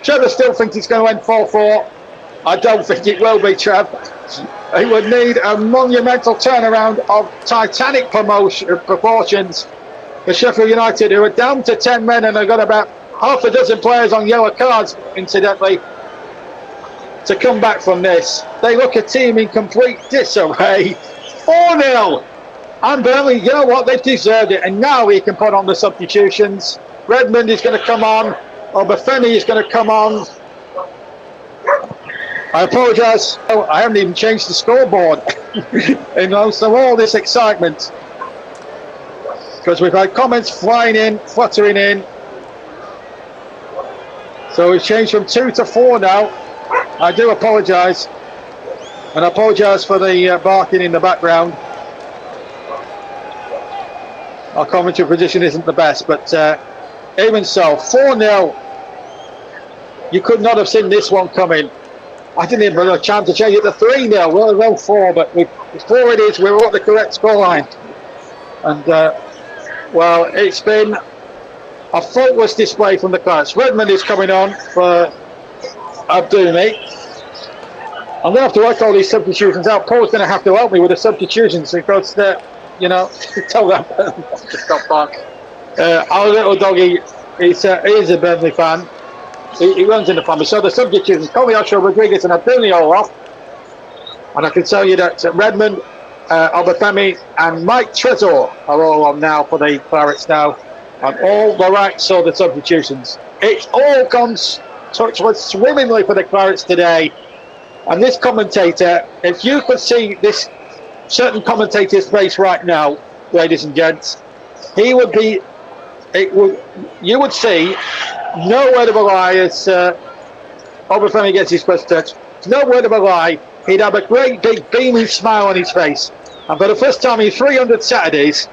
Trevor still thinks it's going to end 4-4. I don't think it will be, Trev. It would need a monumental turnaround of titanic proportions for Sheffield United, who are down to 10 men and have got about half a dozen players on yellow cards, incidentally, to come back from this. They look a team in complete disarray. 4-0. And Burnley, you know what, they've deserved it. And now he can put on the substitutions. Redmond is going to come on. Obafemi is going to come on. I apologise. I haven't even changed the scoreboard. You know, so all this excitement, because we've had comments flying in, fluttering in. So we've changed from 2 to 4 now. I do apologise, and I apologise for the barking in the background. Our commentary position isn't the best, but even so, 4-0. You could not have seen this one coming. I didn't even have a chance to change it to 3-0. Well, 4, but before it is, we're at the correct scoreline. And, well, it's been a faultless display from the Clarets. Redmond is coming on for Abdulli. I'm going to have to work all these substitutions out. Paul's going to have to help me with the substitutions because, you know, tell them to stop back. Our little doggy he is a Burnley fan. He runs in the family. So the substitutions, Koyacho, Rodriguez and Abdulli all off. And I can tell you that Redmond, Obafemi and Mike Trezor are all on now for the Clarets now. And all the right sort of substitutions. It's all gone swimmingly for the Clarets today. And this commentator, if you could see this certain commentator's face right now, ladies and gents, you would see no word of a lie as Obafemi gets his first touch. no word of a lie, he'd have a great big beaming smile on his face. And for the first time in 300 Saturdays,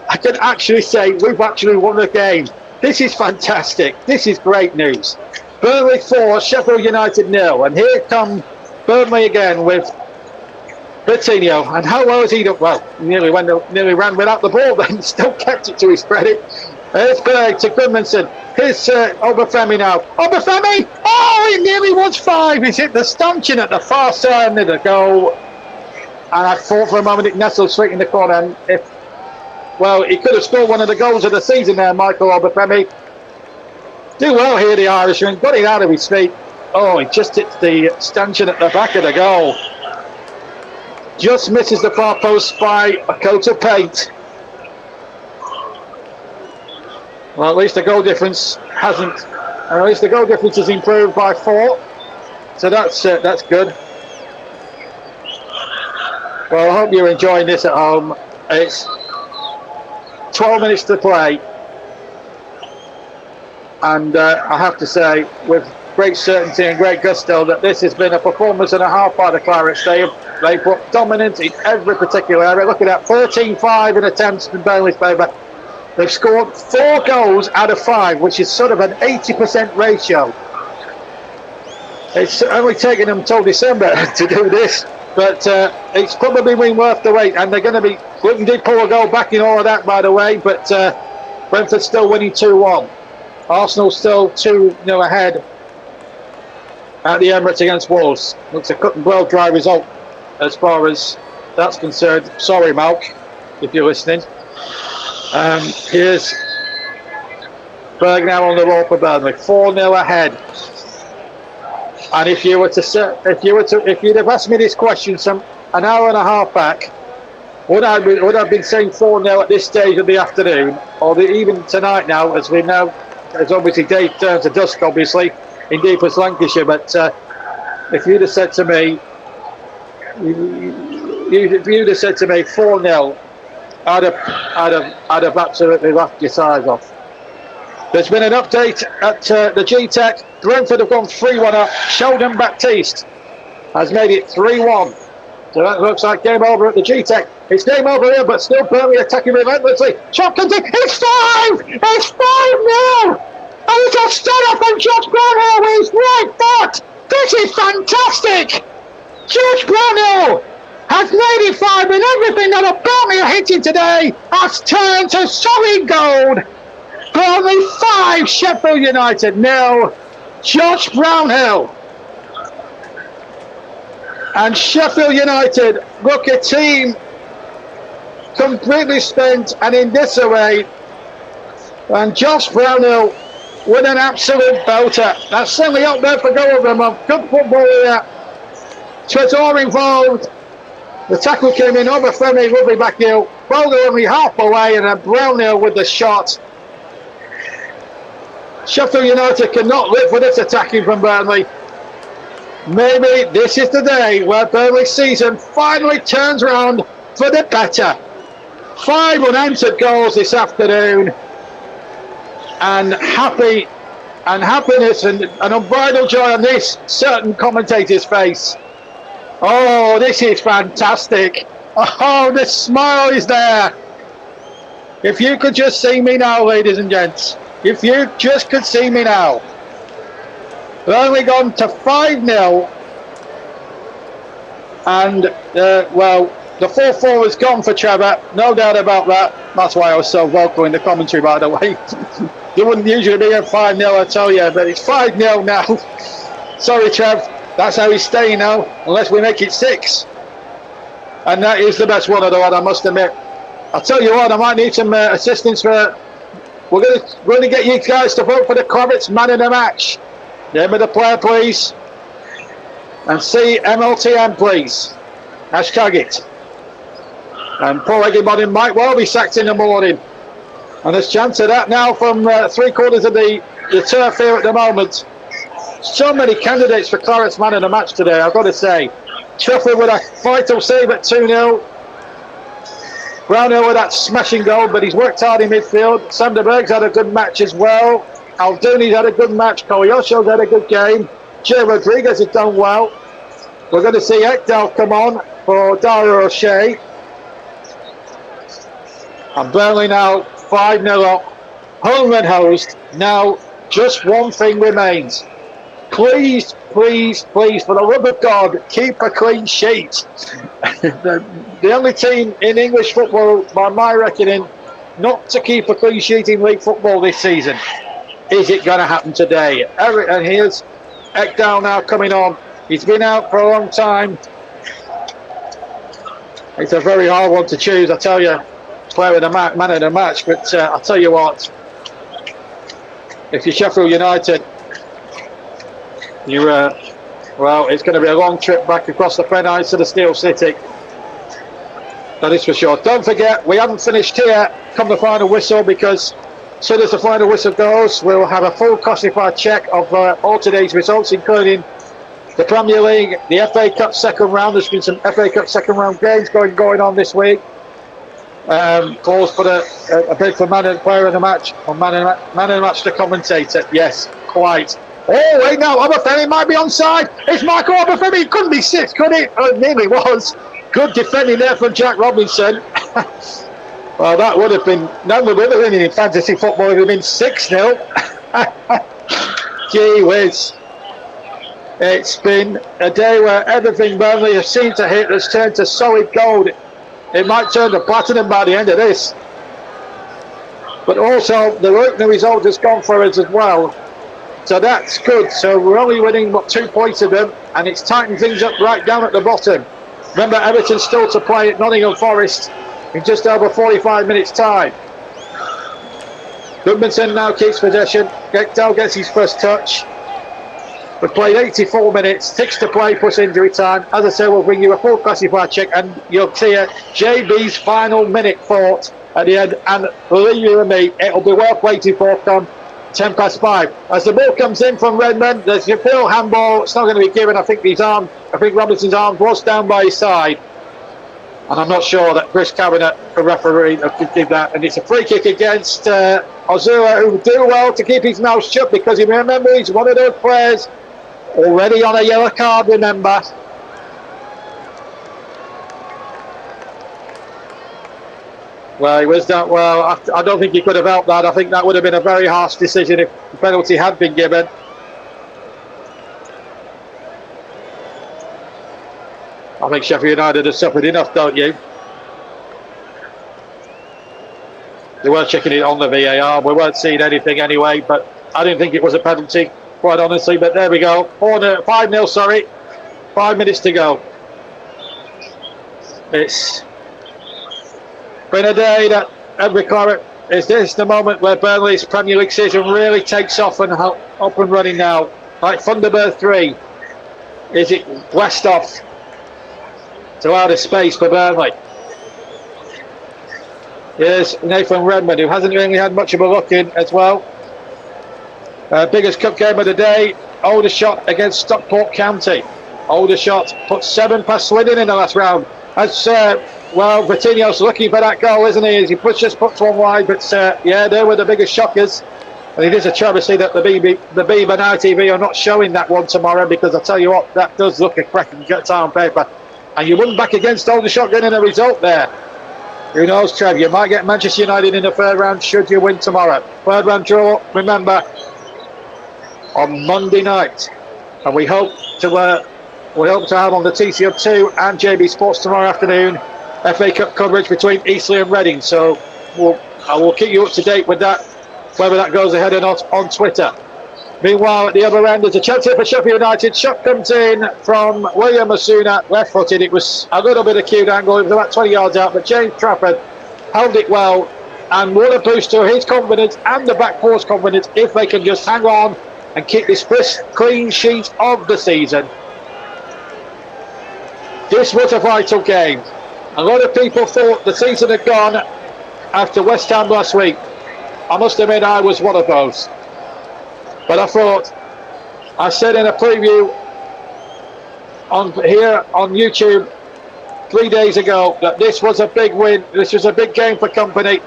I can actually say we've actually won the game. This is fantastic. This is great news. Burnley 4, Sheffield United 0. And here come Burnley again with Bertinho. And how well has he done? Well, nearly ran without the ball, then still kept it to his credit. Here's Berg to Goodmanson. Here's Obafemi now. Obafemi! Oh, he nearly was 5. He's hit the stanchion at the far side of the goal. And I thought for a moment it nestled straight in the corner. And he could have scored one of the goals of the season there, Michael Obafemi. Do well here, the Irishman. Got it out of his feet. Oh, he just hit the stanchion at the back of the goal. Just misses the far post by a coat of paint. Well, at least the goal difference hasn't. At least the goal difference has improved by 4. So that's good. Well, I hope you're enjoying this at home. It's 12 minutes to play. And I have to say, with great certainty and great gusto, that this has been a performance and a half by the Clarets. They put dominance in every particular area. Look at that, 13-5 in attempts in Burnley's favour. They've scored 4 goals out of 5, which is sort of an 80% ratio. It's only taken them till December to do this, but it's probably been worth the wait. And they're going to be. Luton did pull a goal back in all of that, by the way, but Brentford's still winning 2-1. Arsenal still 2-0 ahead at the Emirates against Wolves. Looks a cut and blow dry result as far as that's concerned. Sorry, Malk, if you're listening. Here's Berg now on the roll for Burnley, 4-0 ahead. And if you'd have asked me this question an hour and a half back, would I have been saying 4-0 at this stage of the afternoon, or even tonight now, as we know, as obviously day turns to dusk, obviously in deepest Lancashire. But if you'd have said to me, 4-0. I'd have absolutely laughed your sides off. There's been an update at the G-Tech. Brentford have gone 3-1 up. Sheldon Baptiste has made it 3-1. So that looks like game over at the G-Tech. It's game over here, but still Burnley attacking relentlessly. Shot comes in. It's 5! It's 5-0! And it's a stunner from Josh Brownhill with his right foot. This is fantastic! Josh Brownhill has made it 5, and everything that a Burnley are hitting today has turned to solid gold. Burnley 5, Sheffield United 0. Josh Brownhill. And Sheffield United look a team completely spent and in disarray. And Josh Brownhill with an absolute belter. That's certainly up there for goal of the month. Good football here. Trezor involved. The tackle came in over Femi, lovely back heel. Bowler only half away, and a Brownhill with the shot. Sheffield United cannot live with this attacking from Burnley. Maybe this is the day where Burnley's season finally turns around for the better. 5 unanswered goals this afternoon, and happiness and unbridled joy on this certain commentator's face. Oh, this is fantastic. Oh, the smile is there. If you could just see me now, ladies and gents. If you just could see me now. Burnley gone to 5-0. And, the 4-4 has gone for Trevor. No doubt about that. That's why I was so vocal in the commentary, by the way. You wouldn't usually be at 5-0, I tell you. But it's 5-0 now. Sorry, Trev. That's how he's staying now, unless we make it 6. And that is the best one of the lot, I must admit. I'll tell you what, I might need some assistance for... We're going to get you guys to vote for the Clarets man of the match. Name of the player, please. And see MLTM, please. Hashtag it. And Paul Eggy might well be sacked in the morning. And there's chance of that now from 3/4 of the turf here at the moment. So many candidates for Clarets man of the match today, I've got to say. Sheffield with a vital save at 2-0. Brownhill with that smashing goal, but he's worked hard in midfield. Sander Berg's had a good match as well. Alduni's had a good match. Koyosho's had a good game. Jay Rodriguez has done well. We're going to see Ekdal come on for Dara O'Shea. And Burnley now 5-0 up. Home and host. Now just one thing remains. Please, please, please, for the love of God, keep a clean sheet. the only team in English football, by my reckoning, not to keep a clean sheet in league football this season. Is it going to happen today? And here's Ekdal now coming on. He's been out for a long time. It's a very hard one to choose, I tell you. Player of the man of the match, but I'll tell you what. If you're Sheffield United, well, it's going to be a long trip back across the Pennines to the Steel City. That is for sure. Don't forget, we haven't finished here come the final whistle, because as soon as the final whistle goes, we'll have a full classified check of all today's results, including the Premier League, the FA Cup second round. There's been some FA Cup second round games going on this week. Paul's put a bid for man and player of the match, or man of the match to commentator. Yes, quite. Oh, wait, no, Obafemi might be onside. It's Michael Obafemi. It couldn't be 6, could it? It nearly was. Good defending there from Jack Robinson. Well, that would have been, no one would have been in fantasy football. It would have been 6-0. Gee whiz. It's been a day where everything Burnley have seemed to hit has turned to solid gold. It might turn to platinum by the end of this. But also, the opening result has gone for us as well. So that's good. So we're only winning, 2 points of them, and it's tightened things up right down at the bottom. Remember, Everton still to play at Nottingham Forest in just over 45 minutes' time. Goodmanson now keeps possession. Ekdal gets his first touch. We've played 84 minutes, 6 to play plus injury time. As I say, we'll bring you a full classified check, and you'll see JB's final minute thought at the end. And believe you and me, it'll be worth waiting for come 5:10. As the ball comes in from Redmond, there's a Phil handball. It's not going to be given. I think Robinson's arm was down by his side, and I'm not sure that Chris Cabinet, the referee, could give that. And it's a free kick against Ozura, who will do well to keep his mouth shut, because you remember he's one of those players already on a yellow card. Remember. Well, he was that. Well, I don't think he could have helped that. I think that would have been a very harsh decision if the penalty had been given. I think Sheffield United have suffered enough, don't you? They weren't checking it on the VAR. We weren't seeing anything anyway, but I didn't think it was a penalty, quite honestly. But there we go. 5-0, sorry. 5 minutes to go. It's been a day that every claret is this the moment where Burnley's Premier League season really takes off and up and running now. Like Thunderbird 3. Is it west off to outer space for Burnley? Here's Nathan Redmond, who hasn't really had much of a look in as well. Biggest cup game of the day, Aldershot against Stockport County. Aldershot put 7 past Swindon in the last round. As well, Vitinho's looking for that goal, isn't he? As he just puts one wide, but yeah, they were the biggest shockers. And it is a travesty that the Beeb and ITV are not showing that one tomorrow, because I tell you what, that does look a cracking tie on paper. And you wouldn't back against Aldershot getting a result there. Who knows, Trev? You might get Manchester United in the third round should you win tomorrow. Third round draw, remember, on Monday night. And we hope to have on the TCO2 and JB Sports tomorrow afternoon FA Cup coverage between Eastleigh and Reading. So I will keep you up to date with that, whether that goes ahead or not, on Twitter. Meanwhile, at the other end, there's a chance here for Sheffield United. Shot comes in from William Osuna, left-footed. It was a little bit acute angle. It was about 20 yards out, but James Trafford held it well. And what a boost to his confidence and the back four's confidence if they can just hang on and keep this first clean sheet of the season. This was a vital game. A lot of people thought the season had gone after West Ham last week. I must admit I was one of those. But I said in a preview here on YouTube 3 days ago that this was a big win. This was a big game for Company.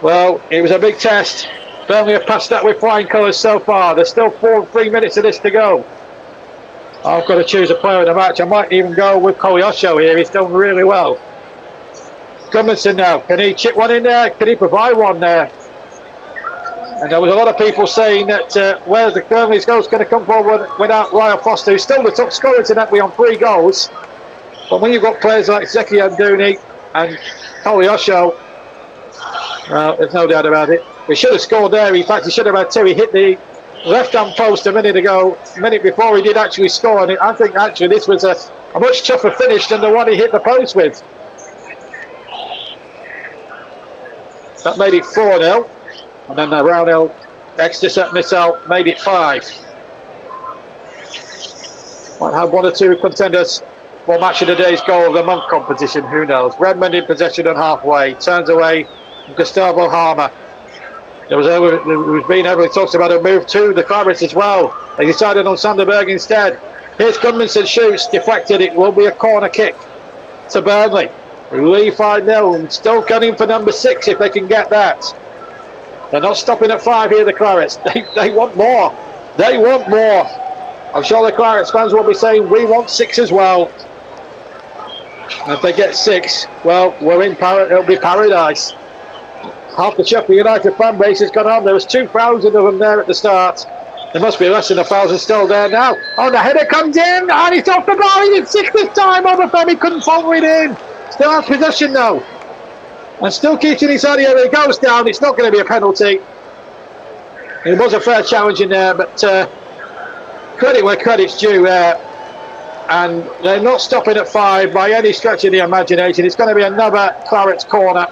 Well, it was a big test. Burnley have passed that with flying colours so far. There's still 3 minutes of this to go. I've got to choose a player of the match. I might even go with Kolyosho here. He's done really well. Gudmundsson now. Can he chip one in there? Can he provide one there? And there was a lot of people saying that where's the Burnley's goals going to come forward without Ryan Foster, who's still the top scorer tonight on 3 goals. But when you've got players like Zeki Amdouni and Kolyosho, there's no doubt about it. He should have scored there. In fact, he should have had 2. He hit the left-hand post a minute before he did actually score. And I think actually this was a much tougher finish than the one he hit the post with. That made it 4-0. And then the Brownhill extra set missile made it 5. Might have 1 or 2 contenders for match of the day's goal of the month competition, who knows. Redmond in possession and halfway, turns away Gustavo Harmer. There was been heavily talked about a move to the Clarets as well. They decided on Sanderberg instead. Here's Gudmundsson, shoots, deflected. It will be a corner kick to Burnley. Lead 5-0 and still gunning for number 6 if they can get that. They're not stopping at 5 here, the Clarets. They want more. They want more. I'm sure the Clarets fans will be saying we want 6 as well. And if they get 6, well, it'll be paradise. Half the Sheffield United fan base has gone on. There was 2,000 of them there at the start. There must be less than 1,000 still there now. Oh, the header comes in and it's off the bar. He did 6 this time. Obafemi couldn't follow it in. Still has possession though. And still keeps in his area. It goes down. It's not going to be a penalty. It was a fair challenge in there, but credit where credit's due there. And they're not stopping at 5 by any stretch of the imagination. It's going to be another Clarets corner.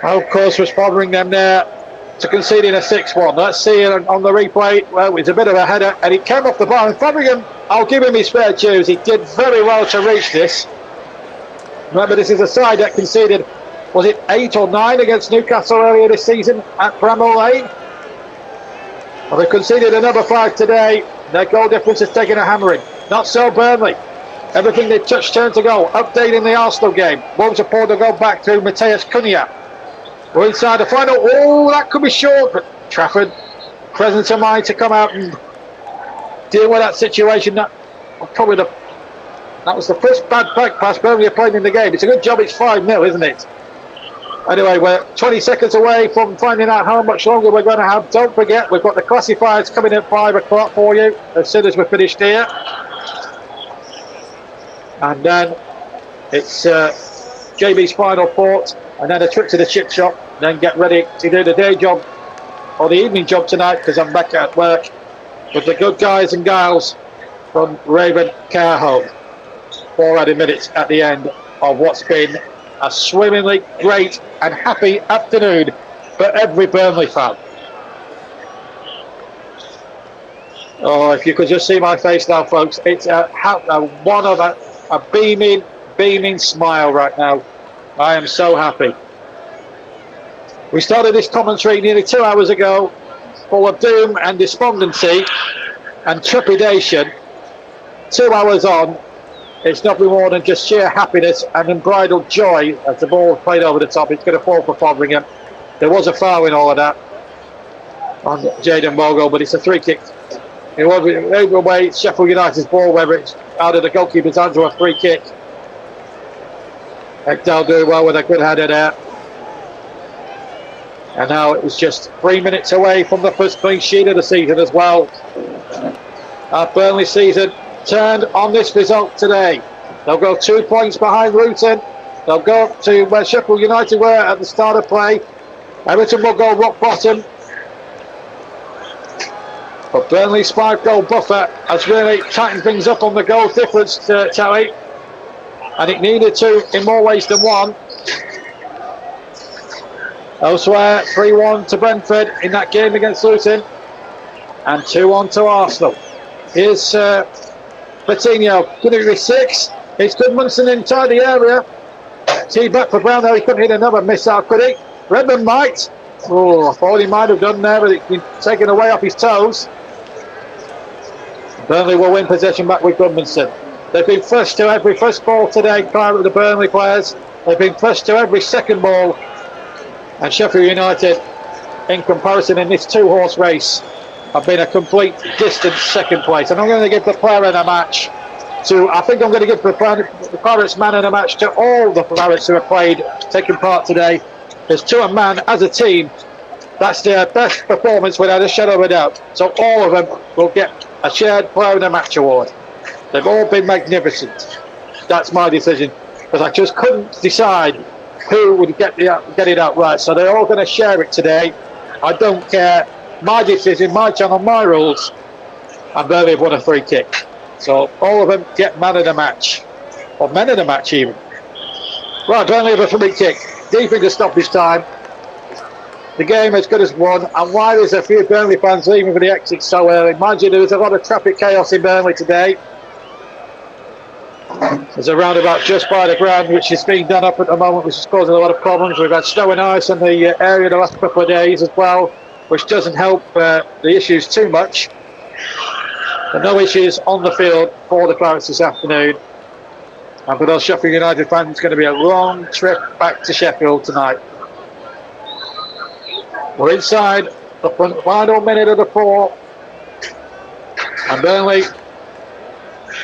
Of course, was bothering them there to conceding a 6-1. Let's see it on the replay. Well, it's a bit of a header, and it came off the bar. And Fabregas, I'll give him his fair dues. He did very well to reach this. Remember, this is a side that conceded, was it 8 or 9 against Newcastle earlier this season at Bramall Lane? Well, they conceded another 5 today. Their goal difference has taken a hammering. Not so Burnley. Everything they touched turned to goal. Updating the Arsenal game. Wolves are poured to go back through Mateus Cunha. We're inside the final. Oh, that could be short, but Trafford, presence of mind to come out and deal with that situation. That was the first bad back pass Burnley have played in the game. It's a good job it's 5-0, isn't it? Anyway, we're 20 seconds away from finding out how much longer we're going to have. Don't forget, we've got the classifieds coming at 5 o'clock for you as soon as we're finished here. And then it's JB's final thought, and then a trip to the chip shop, then get ready to do the day job or the evening job tonight, because I'm back at work with the good guys and gals from Raven Care Home. 4 added minutes at the end of what's been a swimmingly great and happy afternoon for every Burnley fan. Oh, if you could just see my face now, folks, it's a beaming smile right now. I am so happy. We started this commentary nearly 2 hours ago, full of doom and despondency and trepidation. 2 hours on, it's nothing more than just sheer happiness and unbridled joy as the ball played over the top. It's going to fall for Fotheringham. There was a foul in all of that on Jayden Bogle, but it's a free kick. It was over away Sheffield United's ball, whether it's out of the goalkeeper's hands or a free kick. Ekdal doing well with a good header there. And now it was just 3 minutes away from the first clean sheet of the season as well. Our Burnley season turned on this result today. They'll go 2 points behind Luton. They'll go up to where Sheffield United were at the start of play. Everton will go rock bottom. But Burnley's 5-goal buffer has really tightened things up on the goal difference, Charlie. And it needed to in more ways than one. Elsewhere, 3-1 to Brentford in that game against Luton. And 2-1 to Arsenal. Here's Coutinho. Could it be 6? It's Gudmundsson inside the area. Tee back for Brown there. He couldn't hit another missile, could he? Redmond might. Oh, I thought he might have done there, but it's been taken away off his toes. Burnley will win possession back with Gudmundsson. They've been flushed to every first ball today, the Burnley players. They've been flushed to every second ball. And Sheffield United, in comparison in this 2-horse race, have been a complete distant second place. And I'm going to give the player of the match to, I think I'm going to give the Pirates man of the match to all the Pirates who have taken part today. There's to a man as a team. That's their best performance without a shadow of a doubt. So all of them will get a shared player of the match award. They've all been magnificent. That's my decision, because I just couldn't decide who would get it out right. So they're all going to share it today. I don't care. My decision, my channel, my rules. And Burnley have won a free kick. So all of them get man of the match, or men of the match even. Right, Burnley have a free kick. Deep into stoppage time. The game as good as won, and why there's a few Burnley fans leaving for the exit so early. Mind you, there was a lot of traffic chaos in Burnley today. There's a roundabout just by the ground which is being done up at the moment, which is causing a lot of problems. We've had snow and ice in the area the last couple of days as well, which doesn't help the issues too much. But no issues on the field for the Pirates this afternoon. And for those Sheffield United fans, it's going to be a long trip back to Sheffield tonight. We're inside the final minute of the fourth, and Burnley,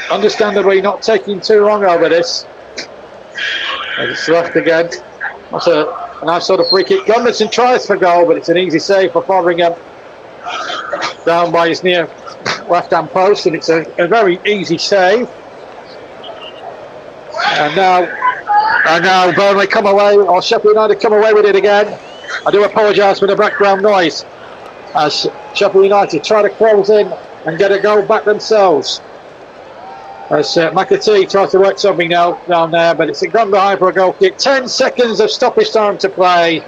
understandably, not taking too long over this. And it's left again. That's a nice sort of free kick. Gunnarsson tries for goal, but it's an easy save for Fotheringham down by his near left-hand post, and it's a very easy save. And now Burnley come away, or Sheffield United come away with it again. I do apologise for the background noise as Sheffield United try to close in and get a goal back themselves. As McAtee tries to work something now down there, but it's gone behind for a goal kick. 10 seconds of stoppage time to play,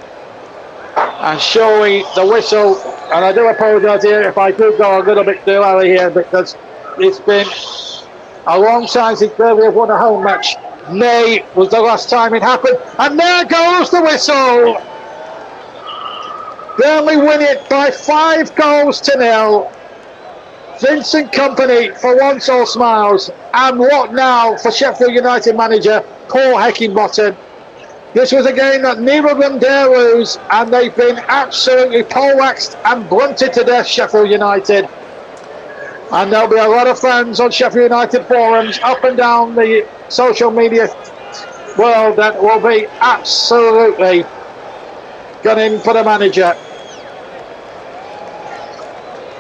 and surely the whistle. And I do apologise here if I do go a little bit too early here, because it's been a long time since Burnley have won a home match. May was the last time it happened, and there goes the whistle. Burnley win it by 5-0. Vincent Kompany for once all smiles, and what now for Sheffield United manager Paul Heckingbottom. This was a game that neither of them dare lose, and they've been absolutely poleaxed and blunted to death, Sheffield United. And there'll be a lot of fans on Sheffield United forums up and down the social media world that will be absolutely gunning for the manager.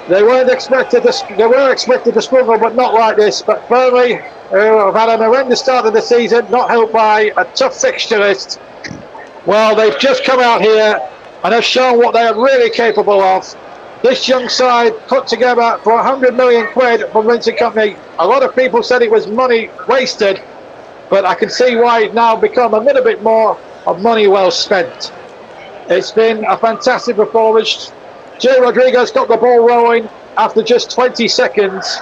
They weren't expected to struggle, but not like this. But Burnley, who have had an horrendous start of the season, not helped by a tough fixture list, well, they've just come out here and have shown what they are really capable of. This young side put together for 100 million quid from Vincent Kompany. A lot of people said it was money wasted, but I can see why it's now become a little bit more of money well spent. It's been a fantastic performance. Jay Rodriguez got the ball rolling after just 20 seconds.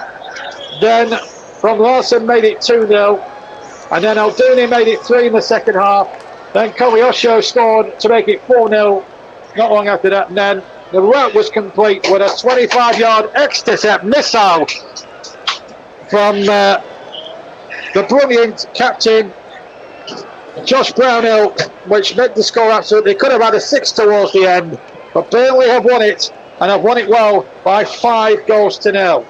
Then from Larson made it 2-0. And then Alduni made it 3 in the second half. Then Kobayashi scored to make it 4-0 not long after that. And then the work was complete with a 25-yard intercept missile from the brilliant captain Josh Brownhill, which made the score absolutely. They could have had a 6 towards the end, but Burnley have won it, and have won it well by 5-0.